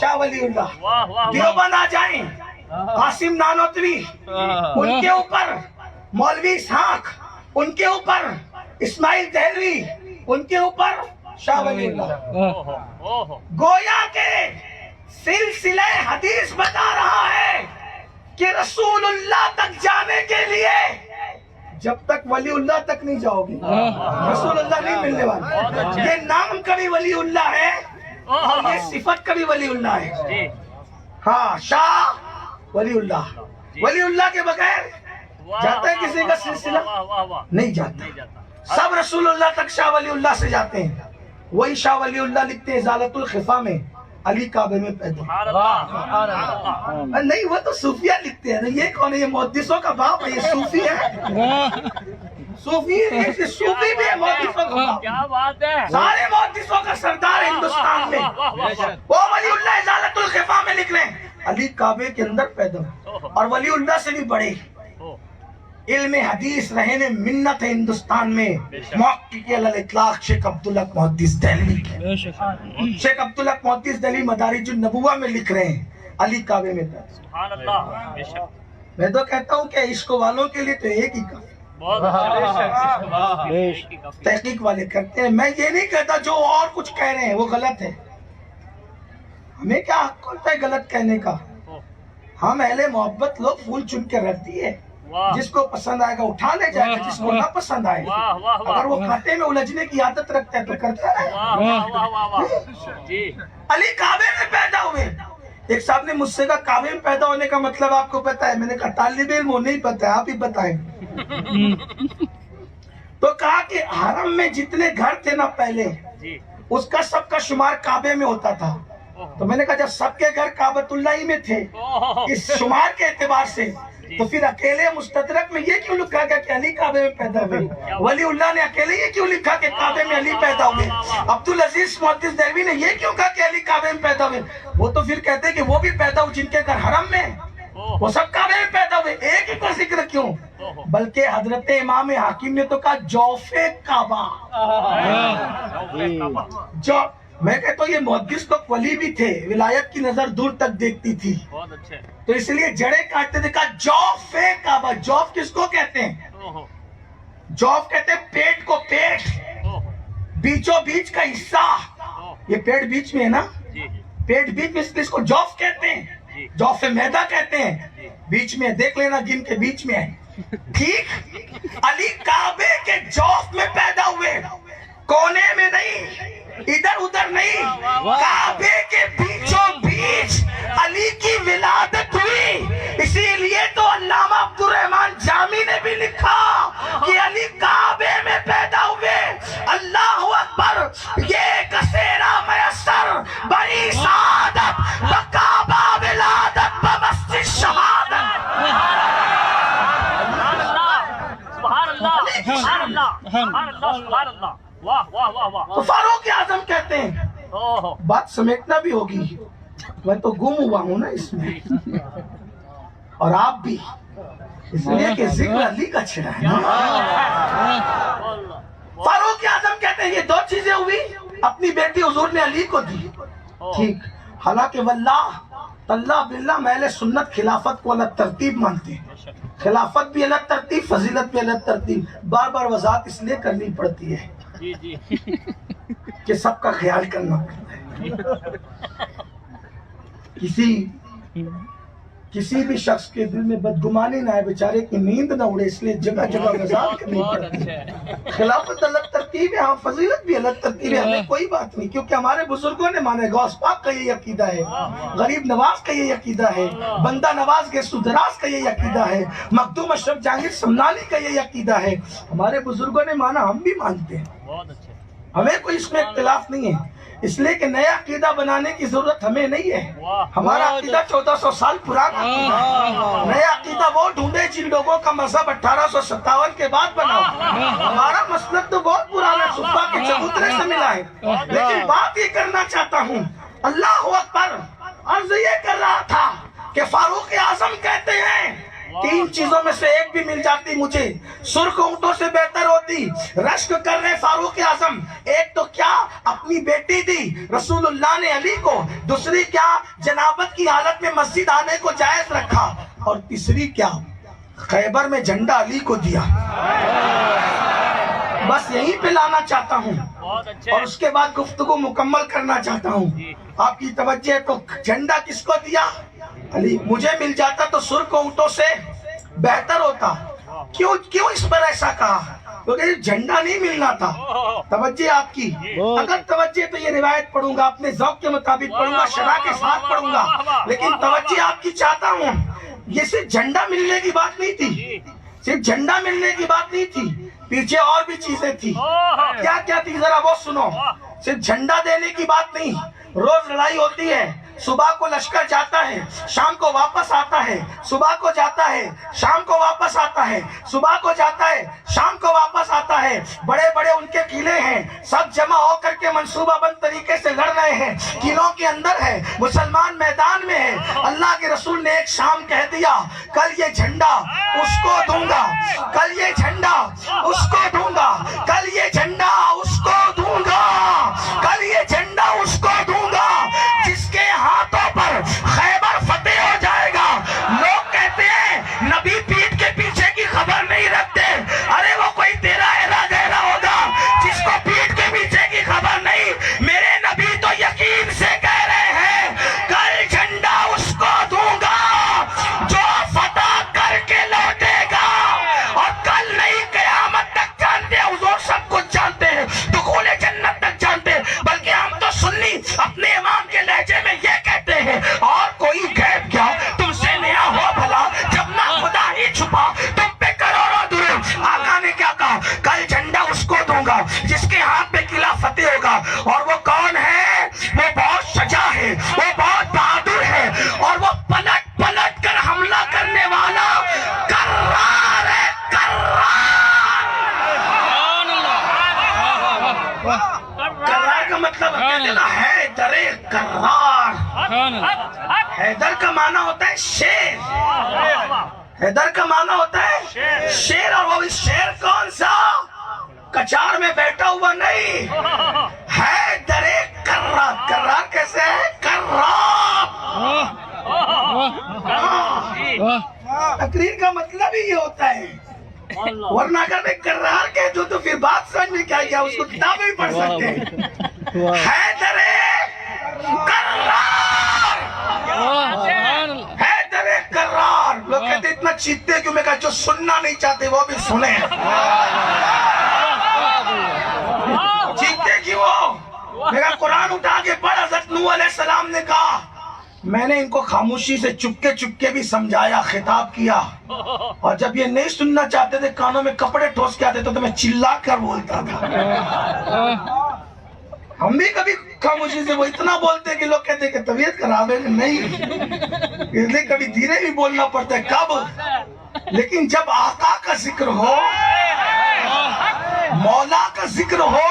شاہ ولی اللہ. واہ واہ واہ دیوبند آ جائیں، قاسم نانوتوی، ان کے اوپر مولوی اسحاق، ان کے اوپر اسماعیل دہلوی، ان کے اوپر شاہ ولی اللہ. گویا کہ سلسلہ حدیث بتا رہا ہے کہ رسول اللہ تک جانے کے لیے جب تک ولی اللہ تک نہیں جاؤ گے رسول اللہ نہیں ملنے والا. یہ نام کا بھی ولی اللہ ہے اور یہ صفت کا بھی ولی اللہ ہے. جی ہاں، شاہ ولی اللہ. ولی اللہ کے بغیر جاتا ہے کسی کا سلسلہ؟ نہیں جاتا. سب رسول اللہ تک شاہ ولی اللہ سے جاتے ہیں. وہی شاہ ولی اللہ لکھتے ہیں ازالت الخفا میں، علی کعبے میں پیدا. نہیں، وہ تو صوفیہ لکھتے ہیں. یہ کون ہے؟ یہ محدثوں کا باپ ہے. یہ صوفی ہے، صوفی ہے. یہ صوفی بھی ہے، محدثوں کا باپ. کیا بات ہے. سارے محدثوں کا سردار ہے ہندوستان میں. وہ ولی اللہ ازالت الخفا میں لکھ رہے ہیں علی کعبے کے اندر پیدا. اور ولی اللہ سے بھی بڑے علم حدیث رہنے منت ہے ہندوستان میں محقق علی الاطلاق شیخ عبدالحق محدث دہلوی. شیخ عبدالحق محدث دہلوی مدارج النبوہ میں لکھ رہے ہیں علی کعبے میں. سبحان اللہ. بے شک. میں تو کہتا ہوں کہ عشق والوں کے لیے تو ایک ہی کافی. بہت اچھا. تحقیق والے کرتے ہیں. میں یہ نہیں کہتا جو اور کچھ کہہ رہے ہیں وہ غلط ہے. ہمیں کیا حق ہوتا ہے غلط کہنے کا؟ ہم اہل محبت لوگ پھول چن کے رکھ دیے. جس کو پسند آئے گا اٹھا لے جائے گا، جس کو نہ پسند آئے گا اگر وہ کھاتے میں الجھنے کی عادت رکھتا ہے تو کرتا ہے. علی کعبے میں پیدا ہوئے. ایک صاحب نے مجھ سے کہا کعبے میں پیدا ہونے کا مطلب آپ کو پتا ہے؟ میں نے کہا طالب علم وہ نہیں پتا ہے، آپ ہی بتائیں. تو کہا کہ حرم میں جتنے گھر تھے نا پہلے، اس کا سب کا شمار کعبے میں ہوتا تھا. تو میں نے کہا جب سب کے گھر کعبۃ اللہ ہی میں تھے اس شمار کے اعتبار سے، تو پھر اکیلے مستدرک میں یہ کیوں لکھا گیا کہ علی کعبے میں پیدا ہوئے؟ ولی اللہ نے اکیلے یہ کیوں لکھا کہ کعبے میں علی پیدا ہوئے؟ عبدالعزیز محدث دہلوی نے یہ کیوں کہا کہ علی کعبے میں پیدا ہوئے؟ وہ تو پھر کہتے ہیں کہ وہ بھی پیدا ہوئے جن کے گھر حرم میں، وہ سب کعبے میں پیدا ہوئے. ایک ہی کا ذکر کیوں؟ بلکہ حضرت امام حاکم نے تو کہا جوف کعبہ. جو میں کہتا ہوں یہ محدث لوگ ولی بھی تھے، ولایت کی نظر دور تک دیکھتی تھی، تو اس لیے جڑے کاٹتے تھے. کہا جوف کعبہ. جوف کس کو کہتے ہیں؟ جوف کہتے ہیں پیٹ کو. پیٹ بیچوں بیچ کا حصہ. یہ پیٹ بیچ میں ہے نا، پیٹ بیچ میں اس کو جوف کہتے ہیں. جوف معدہ کہتے ہیں. بیچ میں دیکھ لینا گن کے بیچ میں ہے. ٹھیک. علی کعبے کے جوف میں پیدا ہوئے، کونے میں نہیں، ادھر ادھر نہیں، کعبے کے بیچوں بیچ علی کی ولادت ہوئی. اسی لیے تو علامہ عبدالرحمن جامی نے بھی لکھا کہ علی کعبے میں پیدا ہوئے. اللہ اکبر. یہ کسیرا میسر بڑی سعادت بکعبہ ولادت بمسجد شہادت. سبحان اللہ سبحان اللہ سبحان اللہ سبحان اللہ. واہ واہ واہ واہ. تو فاروق اعظم کہتے ہیں بات سمیٹنا بھی ہوگی، میں تو گم ہوا ہوں نا اس میں، اور آپ بھی، اس لیے کہ ذکر علی کا چھڑا ہے. فاروق اعظم کہتے ہیں یہ دو چیزیں ہوئی، اپنی بیٹی حضور نے علی کو دی. ٹھیک. حالانکہ واللہ اللہ باللہ اہل سنت خلافت کو الگ ترتیب مانتے ہیں. خلافت بھی الگ ترتیب، فضیلت بھی الگ ترتیب. بار بار وضاحت اس لیے کرنی پڑتی ہے کہ سب کا خیال کرنا پڑتا ہے. کسی بھی شخص کے دل میں بدگمانی نہ ہے، بیچارے کی نیند نہ اڑے، اس لیے جگہ جگہ وضاحت کرنی پڑتی ہے. خلافت الگ ترتیب ہے، ہاں فضیلت بھی الگ ترتیب ہے، ہمیں کوئی بات نہیں، کیونکہ ہمارے بزرگوں نے مانا ہے. غوث پاک کا یہ عقیدہ ہے، غریب نواز کا یہ عقیدہ ہے، بندہ نواز گیسو دراز کا یہ عقیدہ ہے، مخدوم اشرف جہانگیر سمنانی کا یہ عقیدہ ہے. ہمارے بزرگوں نے مانا، ہم بھی مانتے ہیں. ہمیں کوئی اس میں اختلاف نہیں ہے، اس لیے کہ نیا عقیدہ بنانے کی ضرورت ہمیں نہیں ہے. ہمارا عقیدہ 1400 سال پرانا. نیا عقیدہ وہ ڈھونڈے جن لوگوں کا مذہب 1857 کے بعد بنا. ہمارا مسلک تو بہت پرانا صحبہ کے چبوترے سے ملا ہے. لیکن بات یہ کرنا چاہتا ہوں اللہ اکبر. عرض یہ کر رہا تھا کہ فاروق اعظم کہتے ہیں 3 چیزوں میں سے ایک بھی مل جاتی مجھے سرخ اونٹوں سے بہتر ہوتی. رشک کر رہے فاروق اعظم. ایک تو کیا اپنی بیٹی دی رسول اللہ نے علی کو, دوسری کیا جنابت کی حالت میں مسجد آنے کو جائز رکھا, اور تیسری کیا خیبر میں جھنڈا علی کو دیا. بس یہیں پہ لانا چاہتا ہوں بہت اچھے. اور اس کے بعد گفتگو مکمل کرنا چاہتا ہوں. آپ کی توجہ ہے تو جھنڈا کس کو دیا؟ علی. مجھے مل جاتا تو سرخ اونٹوں سے بہتر ہوتا. کیوں اس پر ایسا کہا؟ کیونکہ جھنڈا نہیں ملنا تھا. توجہ آپ کی, اگر توجہ تو یہ روایت پڑھوں گا, اپنے ذوق کے مطابق پڑھوں گا, شرح کے ساتھ پڑھوں گا, لیکن توجہ آپ کی چاہتا ہوں. یہ صرف جھنڈا ملنے کی بات نہیں تھی, صرف جھنڈا ملنے کی بات نہیں تھی, پیچھے اور بھی چیزیں تھی. کیا کیا تھی ذرا وہ سنو. صرف جھنڈا دینے کی بات نہیں, روز لڑائی ہوتی ہے, صبح کو لشکر جاتا ہے, شام کو واپس آتا ہے, صبح کو جاتا ہے, شام کو واپس آتا ہے, صبح کو جاتا ہے, شام کو واپس آتا ہے. بڑے بڑے ان کے قلعے ہیں, سب جمع ہو کر کے منصوبہ بند طریقے سے لڑ رہے ہیں, قلعوں کے اندر ہے, مسلمان میدان میں ہے. اللہ کے رسول نے ایک شام کہہ دیا, کل یہ جھنڈا اس کو دوں گا, کل یہ جھنڈا اس کو دوں گا, کل یہ جھنڈا اس کو دوں گا, کل یہ جھنڈا اس کو دوں گا جس کے ہاتھوں پر خیبر فتح ہو جائے گا. لوگ کہتے ہیں نبی پیٹھ کے پیچھے کی خبر نہیں رکھتے. ارے وہ کوئی تیرا ایرا گہرا ہوگا جس کو پیٹھ کے پیچھے کی خبر نہیں. میرے نبی تو یقین سے کہہ رہے ہیں کل جھنڈا اس کو دوں گا جو فتح کر کے لوٹے گا. اور کل نہیں, قیامت تک جانتے ہیں, حضور سب کچھ جانتے ہیں, دخول جنت تک جانتے ہیں. بلکہ ہم تو سنی اپنے امام کے لہجے میں یہ کہتے ہیں, اور کوئی غیب کیا تم سے نیا ہو بھلا, جب نہ خدا ہی چھپا تم پہ کروڑوں درود. آقا نے کیا کہا, کل جھنڈا اس کو دوں گا جس کے ہاتھ پہ قلعہ فتح ہوگا. اور وہ کون ہے؟ وہ بہت شجاع ہے, وہ بہت بہادر ہے, اور وہ پلٹ پلٹ کر حملہ کرنے والا کرار ہے, کرار کا مطلب کہتے نا حیدر کرار. حیدر کا معنی ہوتا ہے شیر, حیدر کا معنی ہوتا ہے شیر. اور وہ شیر کون سا؟ کچار میں بیٹھا ہوا نہیں, حیدر کرار. کرار کیسے ہے؟ کرار. تقریر کا مطلب ہی یہ ہوتا ہے, ورنہ اگر میں کرار کہہ دوں تو پھر بات سمجھ میں کیا گیا, اس کو کتابیں بھی پڑھ سکتے ہیں. حیدر کرار, حیدر کرار. لوگ کہتے اتنا چیختے کیوں؟ میں کہا جو سننا نہیں چاہتے وہ بھی سنیں. چیختے کیوں؟ میرا قرآن اٹھا کے پڑھ. حضرت نوح علیہ السلام نے کہا میں نے ان کو خاموشی سے چپکے بھی سمجھایا, خطاب کیا, اور جب یہ نہیں سننا چاہتے تھے کانوں میں کپڑے ٹھوس کے آتے تو میں چلا کر بولتا تھا. ہم بھی کبھی خاموشی سے وہ اتنا بولتے کہ لوگ کہتے کہ طبیعت خراب ہے. نہیں, اس لیے کبھی دھیرے بھی بولنا پڑتا ہے. کب؟ لیکن جب آقا کا ذکر ہو, مولا کا ذکر ہو,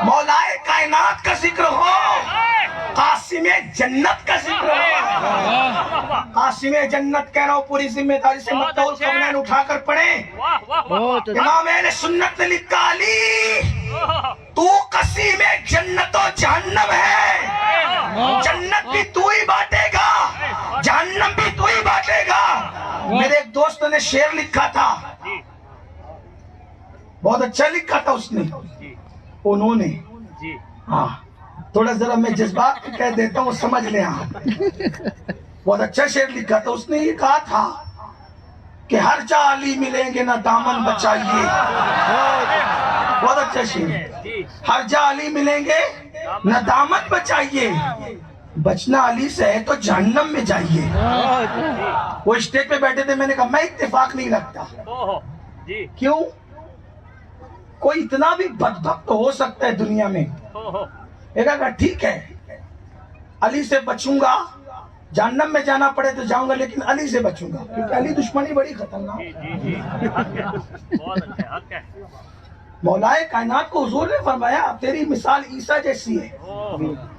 مولائے کائنات کا ذکر ہو, قاسم جنت کا ذکر ہو. قاسم جنت کہہ رہا ہوں, پوری ذمہ داری سے مطلع القونین اٹھا کر پڑھیں. امام اہل سنت نے لکھا علی تو قسیم جنت و جہنم ہے, جنت بھی تو ہی بانٹے گا, جہنم بھی تو ہی بانٹے گا. میرے ایک دوست نے شعر لکھا تھا, بہت اچھا لکھا تھا اس نے, انہوں نے, ہاں تھوڑا ذرا میں جذبات کہہ دیتا ہوں سمجھ لیں آپ. بہت اچھا شعر لکھا تھا اس نے. یہ کہا تھا کہ ہر جا علی ملیں گے نہ دامن بچائیے. بہت اچھا شعر. ہر جا علی ملیں گے نہ دامن بچائیے, بچنا علی سے ہے تو جہنم میں جائیے. وہ اسٹیج پہ بیٹھے تھے, میں نے کہا میں اتفاق نہیں رکھتا. کیوں؟ کوئی اتنا بھی بدبخت ہو سکتا ہے دنیا میں. ایک کہا ٹھیک ہے علی سے بچوں گا, جہنم میں جانا پڑے تو جاؤں گا, لیکن علی سے بچوں گا, کیونکہ علی دشمنی بڑی خطرناک. مولائے کائنات کو حضور نے فرمایا تیری مثال عیسیٰ جیسی ہے.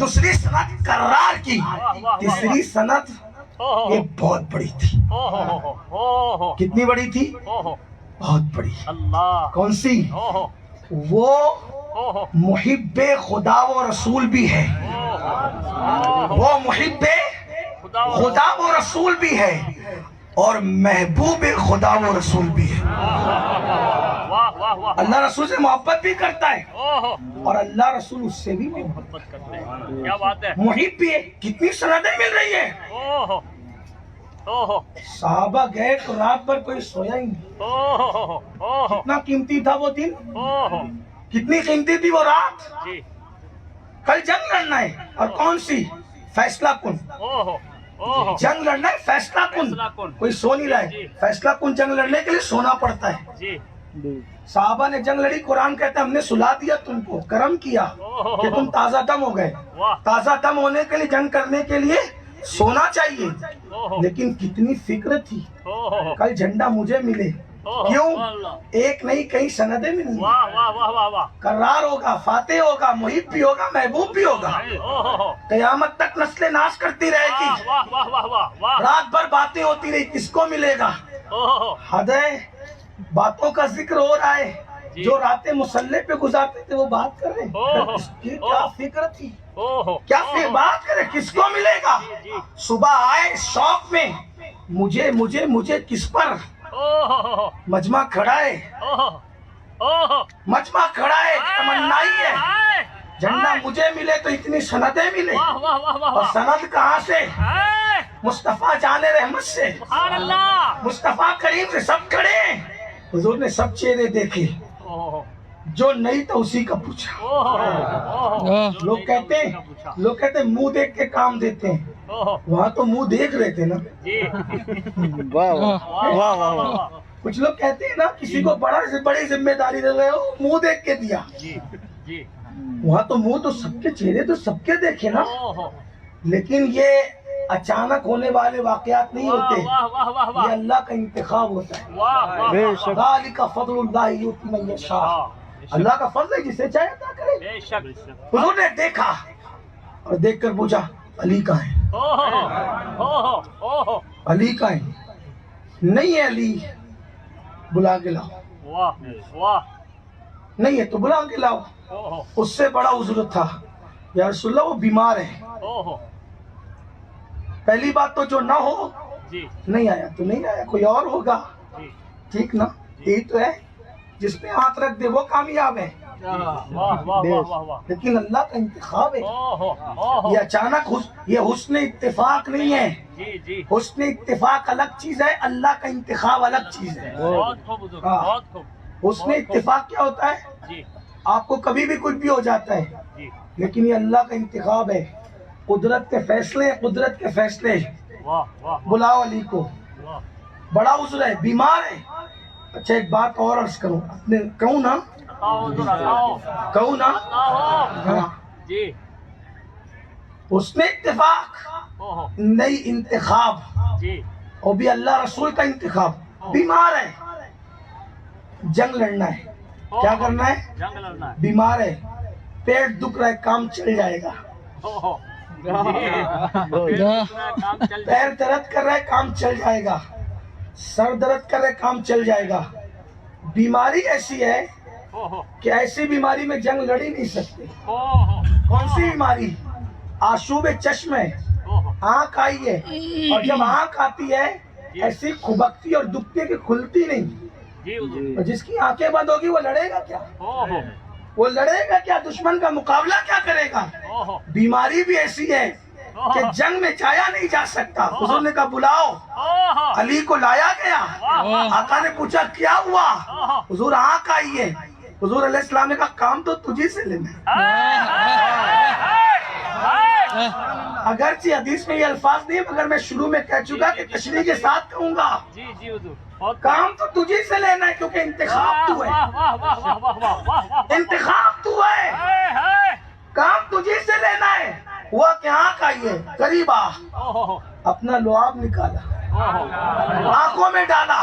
دوسری سند کرار کی، تیسری سند یہ بہت بڑی تھی. کتنی بڑی تھی؟ بہت بڑی. اللہ کون سی؟ وہ محب خدا و رسول بھی ہے، وہ محب خدا و رسول بھی ہے اور محبوب خدا و رسول بھی ہے. واہ واہ واہ اللہ رسول سے محبت بھی کرتا ہے اور اللہ رسول اس سے بھی محبت کرتے ہیں. کیا بات ہے. محب بھی ہے. کتنی سندیں مل رہی ہے. صحابہ گئے تو رات بھر کوئی سویا ہی نہیں. کتنا قیمتی تھا وہ دن، کتنی قیمتی تھی وہ رات. جی کل جنگ لڑنا ہے اور کون سی؟ فیصلہ کن. جنگ لڑنا ہے فیصلہ کن. کوئی سو نہیں رہا ہے. فیصلہ کن جنگ لڑنے کے لیے سونا پڑتا ہے. جی صحابہ نے جنگ لڑی. قرآن کہتا ہے ہم نے سلا دیا تم کو، کرم کیا کہ تم تازہ دم ہو گئے. تازہ دم ہونے کے لیے جنگ کرنے کے لیے سونا چاہیے. لیکن کتنی فکر تھی. کل جھنڈا مجھے ملے. کیوں؟ ایک نہیں کئی سندیں ملی. واہ واہ واہ واہ واہ. کرار ہوگا، فاتح ہوگا، محب بھی ہوگا، محبوب بھی ہوگا. قیامت تک نسلیں ناش کرتی رہے گی. واہ واہ واہ واہ واہ. رات بھر باتیں ہوتی رہی. کس کو ملے گا؟ حد ہے. باتوں کا ذکر ہو رہا ہے. جو راتیں مسلح پہ گزارتے تھے وہ بات کر رہے ہیں. اس کی کیا فکر تھی، کیا پھر بات کرے. کس کو ملے گا؟ صبح آئے شوق میں مجھے مجھے مجھے کس پر. مجمع کھڑا ہے، مجمع کھڑا ہے. تمنا ہی ہے جھنڈا مجھے ملے تو اتنی سندیں ملے. اور سند کہاں سے؟ مصطفیٰ جان رحمت سے، مصطفیٰ کریم سے. سب کھڑے ہیں. حضور نے سب چہرے دیکھے. جو نہیں تھا اسی کا پوچھا. لوگ کہتے ہیں منہ دیکھ کے کام دیتے ہیں. وہاں تو منہ دیکھ رہے تھے نا. کچھ لوگ کہتے ہیں نا کسی کو بڑی ذمہ داری دے رہے ہو، منہ دیکھ کے دیا. وہاں تو منہ تو سب کے چہرے تو سب کے دیکھے نا. لیکن یہ اچانک ہونے والے واقعات نہیں ہوتے. یہ اللہ کا انتخاب ہوتا ہے. ذالک فضل اللہ یؤتی من یشاء. اللہ کا فضل ہے، جسے چاہے عطا کرے. حضور نے دیکھا اور دیکھ کر پوچھا علی کہاں ہے؟ علی کہاں ہے؟ نہیں ہے علی. بلا کے لاؤ. نہیں ہے تو بلا کے لاؤ. اس سے بڑا عذر تھا. یا رسول اللہ وہ بیمار ہے. پہلی بات تو جو نہ ہو نہیں آیا تو نہیں آیا، کوئی اور ہوگا. ٹھیک نا. یہی تو ہے، جس پہ ہاتھ رکھ دے وہ کامیاب ہے. لیکن اللہ کا انتخاب ہے. یہ اچانک یہ حسن اتفاق نہیں ہے. حسن اتفاق الگ چیز ہے، اللہ کا انتخاب الگ چیز ہے. حسن اتفاق کیا ہوتا ہے؟ آپ کو کبھی بھی کچھ بھی ہو جاتا ہے، لیکن یہ اللہ کا انتخاب ہے. قدرت کے فیصلے، قدرت کے فیصلے. بلاؤ علی کو. بڑا عذر ہے، بیمار ہے. اچھا ایک بات اور عرض کروں. کہوں نا اس نے اتفاق نہیں انتخاب، اور بھی اللہ رسول کا انتخاب. بیمار ہے، جنگ لڑنا ہے. کیا کرنا ہے؟ بیمار ہے، پیٹ دکھ رہا ہے، کام چل جائے گا. پیر درد کر رہا ہے، کام چل جائے گا. سر درد کر رہے، کام چل جائے گا. بیماری ایسی ہے کہ ایسی بیماری میں جنگ لڑ ہی نہیں سکتے. کون سی بیماری؟ آشوب چشم ہے. آنکھ آئی ہے، اور جب آنکھ آتی ہے ایسی کھبکتی اور دکھتی ہے کہ کھلتی نہیں. اور جس کی آنکھیں بند ہوگی وہ لڑے گا کیا؟ وہ لڑے گا کیا؟ دشمن کا مقابلہ کیا کرے گا؟ بیماری بھی ایسی ہے کہ جنگ میں جایا نہیں جا سکتا. حضور نے کہا بلاؤ. علی کو لایا گیا. آقا نے پوچھا کیا ہوا؟ حضور آنکھ آئی ہے. حضور علیہ السلام نے کہا کام تو تجھی سے لینا ہے. اگرچہ حدیث میں یہ الفاظ نہیں مگر میں شروع میں کہہ چکا کہ تشریح کے ساتھ کہوں گا. کام تو تجھی سے لینا ہے کیونکہ انتخاب تو ہے. انتخاب تو ہے، کام تجھی سے لینا ہے. ہوا کہ آنکھ آئی ہے، قریب آ. اپنا لعاب نکالا، آنکھوں میں ڈالا.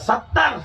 70।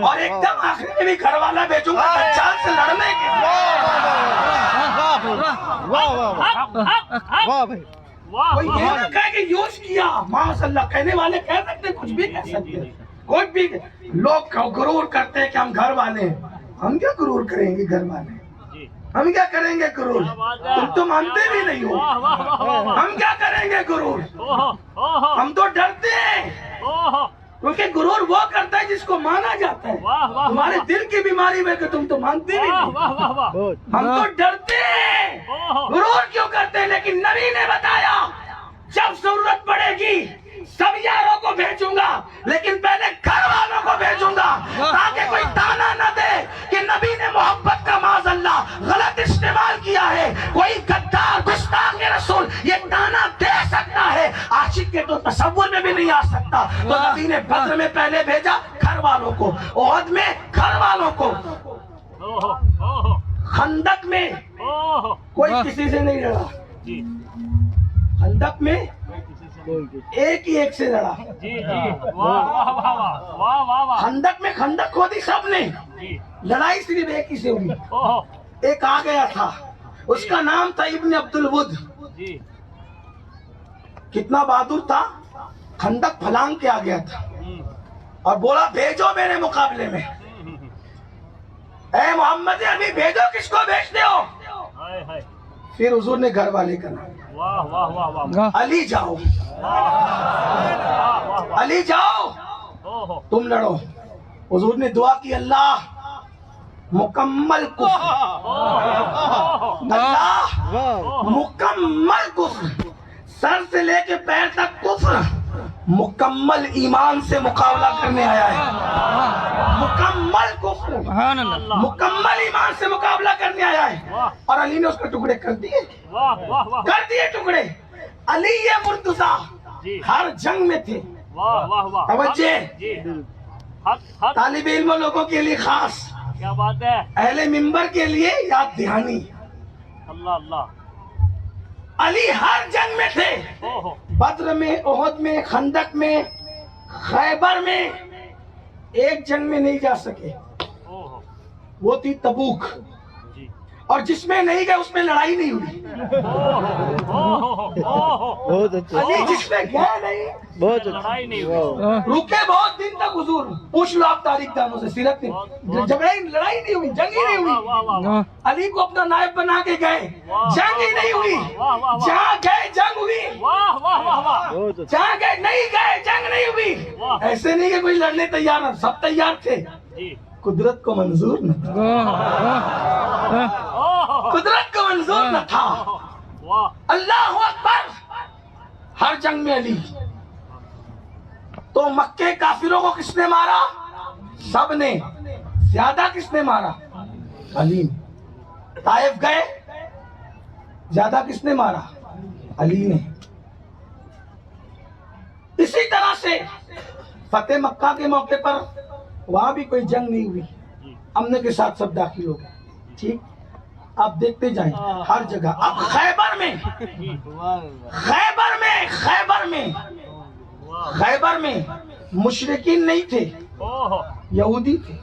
گا، اور ایک دم آخر میں بھی گھر والا بھیجوں گا دجال سے لڑنے کے لیے۔ کوئی یہ نہ کہے کہ یوز کیا، ماشاء اللہ کہنے والے کہہ سکتے، کچھ بھی کہہ سکتے، کوئی بھی۔ لوگ غرور کرتے ہیں کہ ہم گھر والے ہیں، ہم کیا غرور کریں گے گھر والے، ہم کیا کریں گے غرور، تم تو مانتے بھی نہیں ہو، ہم کیا کریں گے غرور، ہم تو ڈرتے ہیں، کیونکہ غرور وہ کرتا ہے جس کو مانا جاتا ہے۔ تمہارے دل کی بیماری میں کہ تم تو مانتے بھی نہیں، ہم تو ڈرتے ہیں، غرور کیوں کرتے ہیں؟ لیکن نبی نے بتایا جب ضرورت پڑے گی سب یاروں کو بھیجوں گا، لیکن پہلے گھر والوں کو بھیجوں گا، تاکہ کوئی تانا نہ دے کہ نبی نے محبت کا معاذ اللہ غلط استعمال کیا ہے۔ کوئی غدار گستاخ رسول یہ تانا دے سکتا ہے، عاشق کے تو تصور میں بھی نہیں آ سکتا۔ تو نبی نے بدر میں پہلے بھیجا گھر والوں کو، احد میں گھر والوں کو، خندق میں کوئی کسی سے نہیں لڑا، خندق میں ایک ہی ایک سے لڑا، خندق میں خندق کھودی سب نے، لڑائی صرف ایک ہی سے ہوئی۔ ایک آ گیا تھا، اس کا نام تھا ابن عبد الود، کتنا بہادر تھا، خندق پھلانگ کے آ گیا تھا اور بولا بھیجو میرے مقابلے میں، اے محمد ابھی بھیجو، کس کو بھیجتے ہو؟ پھر حضور نے گھر والے کا نام، علی جاؤ، علی جاؤ تم لڑو۔ حضور نے دعا کی اللہ مکمل کفر، اللہ مکمل کفر، سر سے لے کے پیر تک کفر، مکمل ایمان سے مقابلہ کرنے آیا ہے، مکمل کفر مکمل ایمان سے مقابلہ کرنے آیا ہے، اور علی نے اس کے ٹکڑے کر دیے، کر دیے ٹکڑے۔ علی یہ مرتضی ہر جنگ میں تھے، توجہ طالب علم لوگوں کے لیے خاص، کیا بات ہے، اہل منبر کے لیے یاد دہانی، اللہ اللہ، علی ہر جنگ میں تھے، بدر میں، احد میں، خندق میں، خیبر میں، ایک جنگ میں نہیں جا سکے، وہ تھی تبوک، اور جس میں نہیں گئے اس میں لڑائی نہیں ہوئی، علی جس میں گئے نہیں لڑائی نہیں ہوئی، رکے بہت دن تک حضور، پوچھ لو آپ تاریخ دانوں سے، سیرت میں لڑائی نہیں ہوئی، جنگ ہی نہیں ہوئی، علی کو اپنا نائب بنا کے گئے، جنگ ہی نہیں ہوئی، جہاں گئے جنگ ہوئی، جہاں گئے نہیں گئے جنگ نہیں ہوئی۔ ایسے نہیں کہ کوئی لڑنے تیار نہ، سب تیار تھے، قدرت کو منظور نہ تھا، قدرت کو منظور نہ تھا۔ اللہ اکبر، ہر جنگ میں علی۔ تو مکے کافروں کو کس نے مارا؟ سب نے، زیادہ کس نے مارا؟ علی نے۔ طائف گئے، زیادہ کس نے مارا؟ علی نے۔ اسی طرح سے فتح مکہ کے موقع پر وہاں بھی کوئی جنگ نہیں ہوئی، امن کے ساتھ سب داخل ہو گئے، ٹھیک؟ آپ دیکھتے جائیں ہر جگہ۔ اب خیبر میں، خیبر میں مشرکین نہیں تھے، یہودی تھے،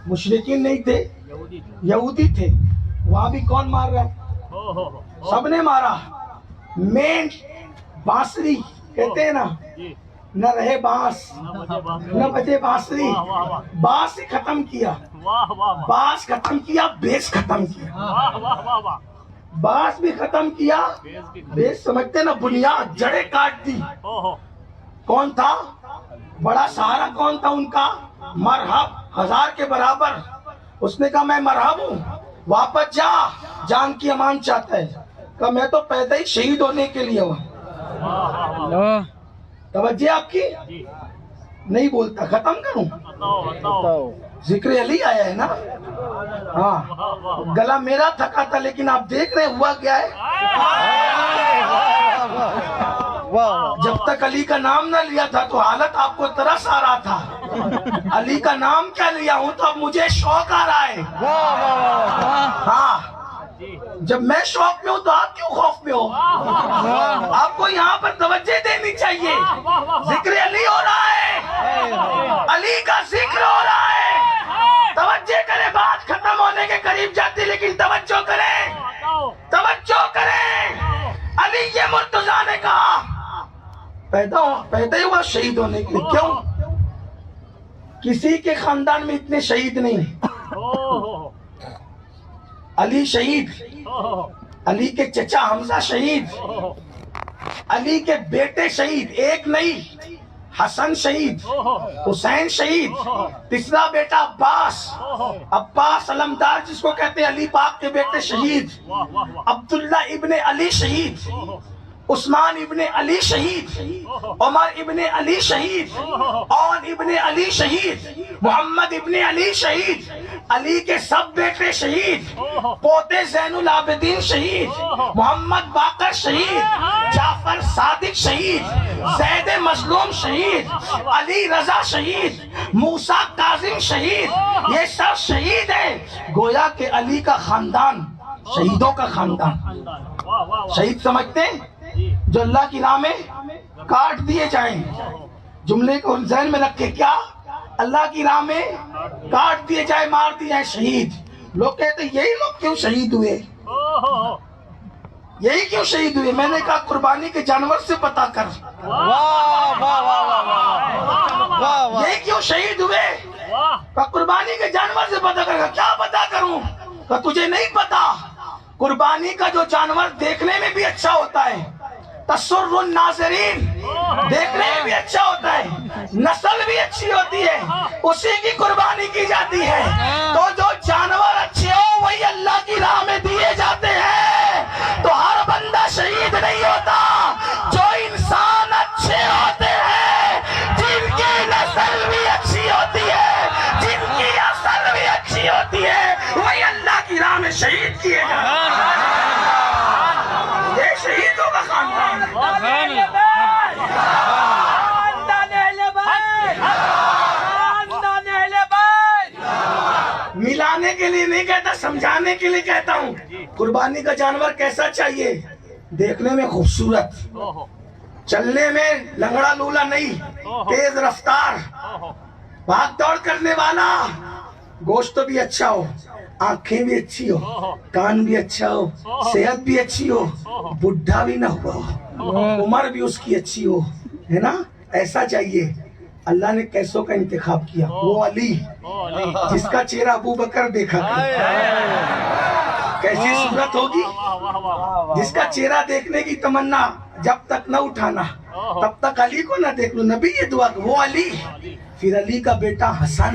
مشرکین نہیں تھے، یہودی تھے۔ وہاں بھی کون مار رہا ہے؟ سب نے مارا۔ مین بانسری کہتے ہیں نا، نہ رہے بانس نہ بجے بانسری، بانس ہی ختم کیا، بانس ختم کیا، بیس ختم کیا، بانس بھی ختم کیا، بیس سمجھتے نا، بنیاد جڑیں کاٹ دی۔ کون تھا بڑا سہارا؟ کون تھا ان کا؟ مرحب، 1000 کے برابر۔ اس نے کہا میں مرحب ہوں، واپس جا، جان کی امان چاہتا ہے۔ کہا میں تو پیدا ہی شہید ہونے کے لیے ہوں۔ توجہ آپ کی نہیں بولتا، ختم کروں؟ ذکر علی آیا ہے نا، ہاں گلا میرا تھکا تھا، لیکن آپ دیکھ رہے ہوا کیا ہے۔ جب تک علی کا نام نہ لیا تھا تو حالت آپ کو ترس آ رہا تھا، علی کا نام کیا لیا ہوں تو اب مجھے شوق آ رہا ہے۔ ہاں جب میں شوق میں ہوں تو آپ کیوں خوف میں ہو؟ آپ کو یہاں پر توجہ دینی چاہیے، ذکر علی ہو رہا ہے۔ ذکر ہو رہا ہے، توجہ کرے، بات ختم ہونے کے قریب جاتی، لیکن توجہ کریں، توجہ کریں۔ علی مرتضیٰ نے کہا پیدا ہی ہوا شہید ہونے کے لیے، کیوں؟ کسی کے خاندان میں اتنے شہید نہیں، علی شہید، علی کے چچا حمزہ شہید، علی کے بیٹے شہید، ایک نہیں، حسن شہید، حسین شہید، تیسرا بیٹا عباس علمدار جس کو کہتے ہیں علی پاک کے بیٹے شہید، عبداللہ ابن علی شہید، عثمان ابن علی شہید، عمر ابن علی شہید، اون ابن علی شہید، محمد ابن علی شہید، علی کے سب بیٹے شہید، پوتے زین العابدین شہید، محمد باقر شہید، جعفر صادق شہید، زید مظلوم شہید، علی رضا شہید، موسیٰ کاظم شہید، یہ سب شہید ہیں۔ گویا کہ علی کا خاندان شہیدوں کا خاندان۔ شہید سمجھتے ہیں جو اللہ کی راہ میں کاٹ دیے جائیں، جملے کو ذہن میں رکھے، کیا؟ اللہ کی راہ میں کاٹ دیے جائے، مار دیے جائے، شہید۔ لوگ کہتے ہیں یہی لوگ کیوں شہید ہوئے، یہی کیوں شہید ہوئے؟ میں نے کہا قربانی کے جانور سے پتا کر، یہی کیوں شہید ہوئے؟ کہا قربانی کے جانور سے پتا کر۔ کیا پتا کروں؟ کہا تجھے نہیں پتا، قربانی کا جو جانور دیکھنے میں بھی اچھا ہوتا ہے، تسر الناظرین، دیکھنے میں بھی اچھا ہوتا ہے، نسل بھی اچھی ہوتی ہے، اسی کی قربانی کی جاتی ہے۔ تو جو جانور اچھے ہو وہی اللہ کی راہ میں دیے جاتے ہیں۔ تو ہر بندہ شہید نہیں ہوتا، جو انسان اچھے ہوتے ہیں، جن کی نسل بھی اچھی ہوتی ہے، جن کی اصل بھی اچھی ہوتی ہے، وہی اللہ کی راہ میں شہید کیے جاتے ہیں۔ یہ شہیدوں کا خاندان۔ ملانے کے لیے نہیں کہتا، سمجھانے کے لیے کہتا ہوں۔ قربانی کا جانور کیسا چاہیے؟ دیکھنے میں خوبصورت، چلنے میں لنگڑا لولا نہیں، تیز رفتار، بھاگ دوڑ کرنے والا، گوشت بھی اچھا ہو، آنکھیں بھی اچھی ہو، کان بھی اچھا ہو، صحت بھی اچھی ہو، بڈھا بھی نہ ہوا ہو، عمر بھی اس کی اچھی ہو، ہے نا؟ ایسا چاہیے۔ اللہ نے کیسوں کا انتخاب کیا؟ وہ علی جس کا چہرہ ابو بکر دیکھا کرتا، کیسی صورت ہوگی؟ جس کا چہرہ دیکھنے کی تمنا جب تک نہ اٹھانا تب تک علی کو نہ دیکھ لو، نبی یہ دعا، وہ علی، پھر علی کا بیٹا حسن،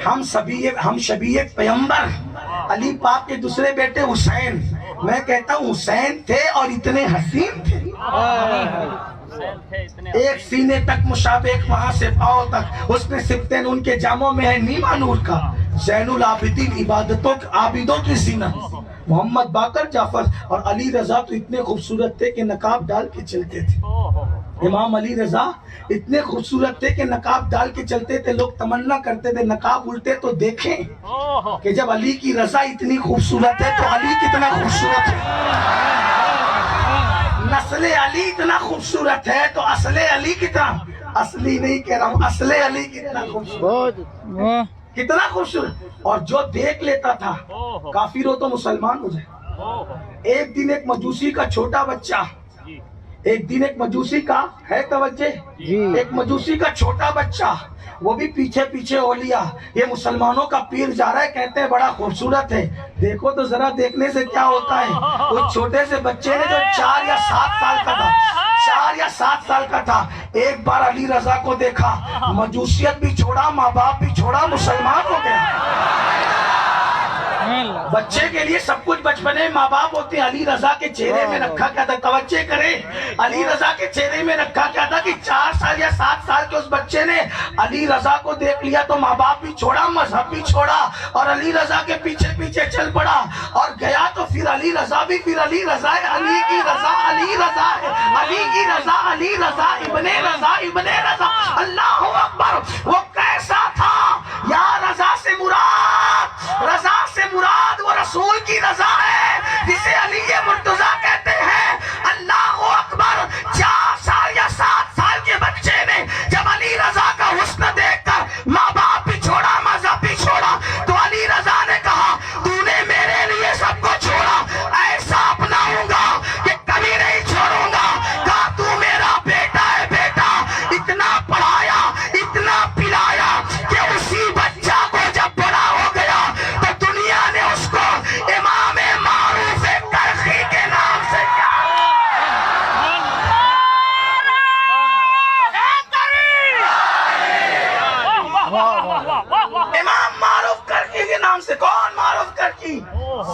ہم شبیہ پیغمبر، علی پاک کے دوسرے بیٹے حسین۔ میں کہتا ہوں حسین تھے اور اتنے حسین تھے، ایک سینے تک مشابہ، وہاں سے پاؤں تک، اس میں سبتین ان کے جاموں میں ہے نیما نور کا، زین العابدین عابدوں کی زینت۔ محمد باقر، جعفر اور علی رضا تو اتنے خوبصورت تھے کہ نقاب ڈال کے چلتے تھے۔ امام علی رضا اتنے خوبصورت تھے کہ نقاب ڈال کے چلتے تھے۔ لوگ تمنا کرتے تھے نقاب الٹے تو دیکھیں کہ جب علی کی رضا اتنی خوبصورت ہے تو علی کتنا خوبصورت ہے، نسل علی اتنا خوبصورت ہے تو اصل علی کتنا، اصلی نہیں کہہ رہا ہوں، اصل علی کتنا خوبصورت، کتنا خوبصورت۔ اور جو دیکھ لیتا تھا کافر ہو تو مسلمان ہو جائے۔ ایک دن ایک مجوسی کا چھوٹا بچہ، ایک دن ایک مجوسی کا ہے توجہ، ایک مجوسی کا چھوٹا بچہ، وہ بھی پیچھے پیچھے ہو لیا، یہ مسلمانوں کا پیر جا رہا ہے، کہتے ہیں بڑا خوبصورت ہے، دیکھو تو ذرا دیکھنے سے کیا ہوتا ہے۔ اس چھوٹے سے بچے نے جو 4 یا 7 سال کا تھا، 4 یا 7 سال کا تھا، ایک بار علی رضا کو دیکھا، مجوسیت بھی چھوڑا، ماں باپ بھی چھوڑا، مسلمان ہو گیا۔ بچے کے لیے سب کچھ بچپنے ماں باپ ہوتے ہیں۔ علی رضا کے چہرے میں رکھا کیا تھا، توجہ کریں، علی رضا کے چہرے میں رکھا کیا تھا کہ 4 سال یا 7 سال کے اس بچے نے علی رضا کو دیکھ لیا تو ماں باپ بھی چھوڑا، مذہب بھی چھوڑا اور علی رضا کے پیچھے پیچھے چل پڑا اور گیا تو پھر علی رضا بھی، پھر علی رضا ہے، علی کی رضا، علی رضا ہے، علی کی رضا، علی رضا، ابن رضا، ابن رضا، اللہ اکبر۔ وہ کیسا تھا؟ یا رضا سے مراد، رضا سے مراد وہ رسول کی رضا ہے جسے علی مرتضیٰ کہتے ہیں۔ اللہ اکبر۔ 4 سال یا 7 سال کے بچے نے جب علی رضا کا حسن دیکھ کر ماں باپ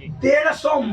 150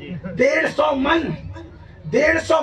150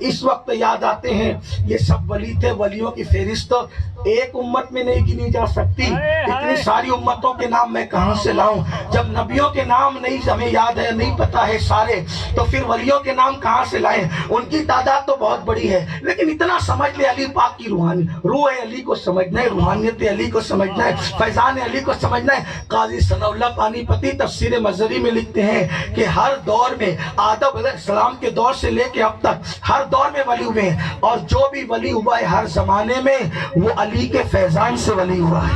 اس وقت یاد آتے ہیں یہ سب ولی تھے. ولیوں کی فہرست ایک امت میں نہیں گنی جا سکتی. اتنی ساری امتوں کے نام میں کہاں سے لاؤں؟ جب نبیوں کے نام نہیں ہمیں یاد ہے, نہیں پتا ہے سارے, تو پھر ولیوں کے نام کہاں سے لائیں؟ ان کی تعداد تو بہت بڑی ہے, لیکن اتنا سمجھ لے علی پاک کی روحانی روح علی کو سمجھنا ہے, روحانیت علی کو سمجھنا ہے, فیضان علی کو سمجھنا ہے. قاضی ثناء اللہ پانی پتی تفسیر مظہری میں لکھتے ہیں کہ ہر دور میں آدم علیہ السلام کے دور سے لے کے اب تک ہر دور میں ولی ہوئے ہیں, اور جو بھی ولی ہوا ہے ہر زمانے میں وہ علی کے فیضان سے ولی ہوا ہے.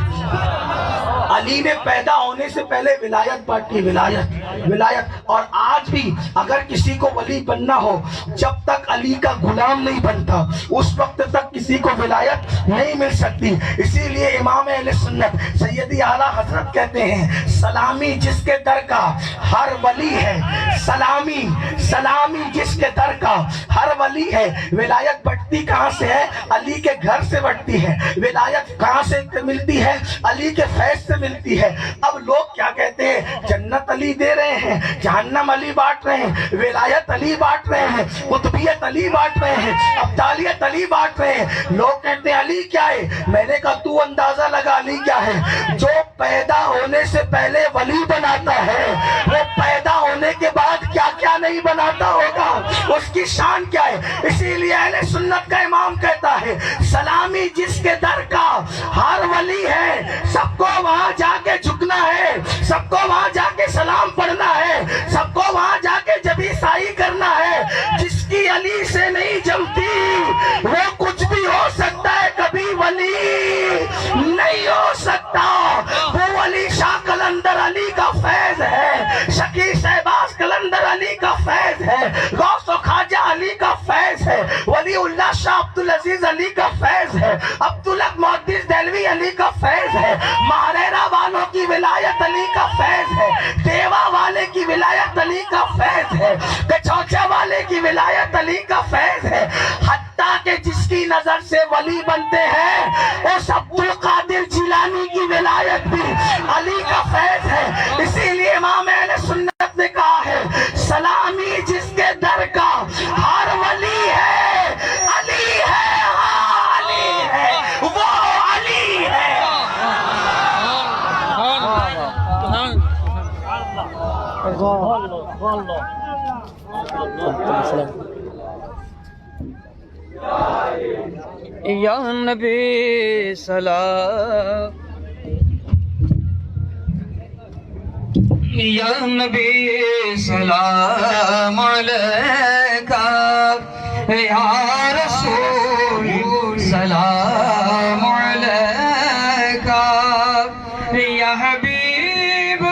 علی نے پیدا ہونے سے پہلے ولایت بانٹی, ولایت. اور آج بھی اگر کسی کو ولی بننا ہو, جب تک علی کا غلام نہیں بنتا اس وقت تک کسی کو ولایت نہیں مل سکتی. اسی لیے امام اہل سنت سیدی اعلیٰ حضرت کہتے ہیں سلامی جس کے در کا ہر ولی ہے, سلامی جس کے در کا ہر ولی ہے. ولایت بٹتی کہاں سے ہے؟ علی کے گھر سے بٹتی ہے. ولایت کہاں سے ملتی ہے؟ علی کے فیض سے ملتی ہے. اب لوگ کیا کہتے ہیں؟ جنت علی دے رہے ہیں, جہنم علی بانٹ رہے ہیں, ولایت علی بانٹ رہے ہیں, قطبیت علی بانٹ رہے ہیں, ابدالیت علی بانٹ رہے ہیں. لوگ کہتے ہیں علی کیا ہے؟ میں نے کہا تو اندازہ لگا علی کیا ہے. جو پیدا ہونے سے پہلے ولی بناتا ہے وہ پیدا ہونے کے بعد کیا کیا نہیں بناتا ہوگا, اس کی شان کیا ہے. اسی لیے اہل سنت کا امام کہتا ہے سلامی جس کے در کا ہر ولی ہے. سب کو وہاں جا کے جھکنا ہے, سب کو وہاں جا کے سلام پڑھنا ہے, سب کو وہاں جا کے جبی سائی کرنا ہے. جس کی علی سے نہیں جمتی وہ کچھ بھی ہو سکتا ہے, کبھی ولی نہیں ہو سکتا. وہ علی شاہ قلندر علی کا فیض ہے, شکی شہباز قلندر علی کا فیض ہے, غوث و خواجہ علی کا فیض ہے, ولی اللہ شاہ عبدالعزیز علی کا فیض ہے, عبدالحق محدث دہلوی علی کا فیض ہے, مہریرا والوں کی ولایت علی کا فیض ہے, دیوا والے کی ولایت علی کا فیض ہے, کچوچا والے کی ولایت علی کا فیض ہے. حتیٰ کہ جس کی نظر سے ولی بنتے ہیں اس عبدالقادر جیلانی کی ولایت بھی علی کا فیض ہے. اسی لیے امام اہل سنت نے کہا ہے سلامی جس کے در کا ہر ولی ہے, علی ہے, ہاں علی ہے, وہ علی ہے. یا نبی سلام, یا نبی سلام علیکہ, یا رسول سلام علیکہ, یا حبیب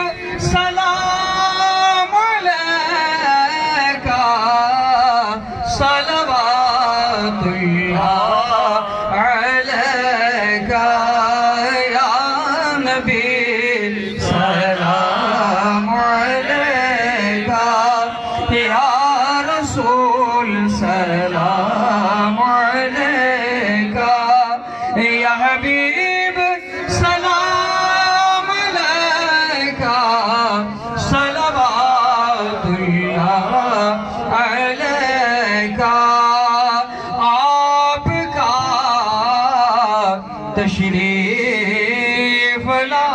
سلام علیکہ, صلوات اللہ علیکہ, یا نبی سلام علیکہ, یا رسول سلام علیکہ, یا حبیب سلام علیکہ, صلوات اللہ علیکہ. آپ کا تشریف لا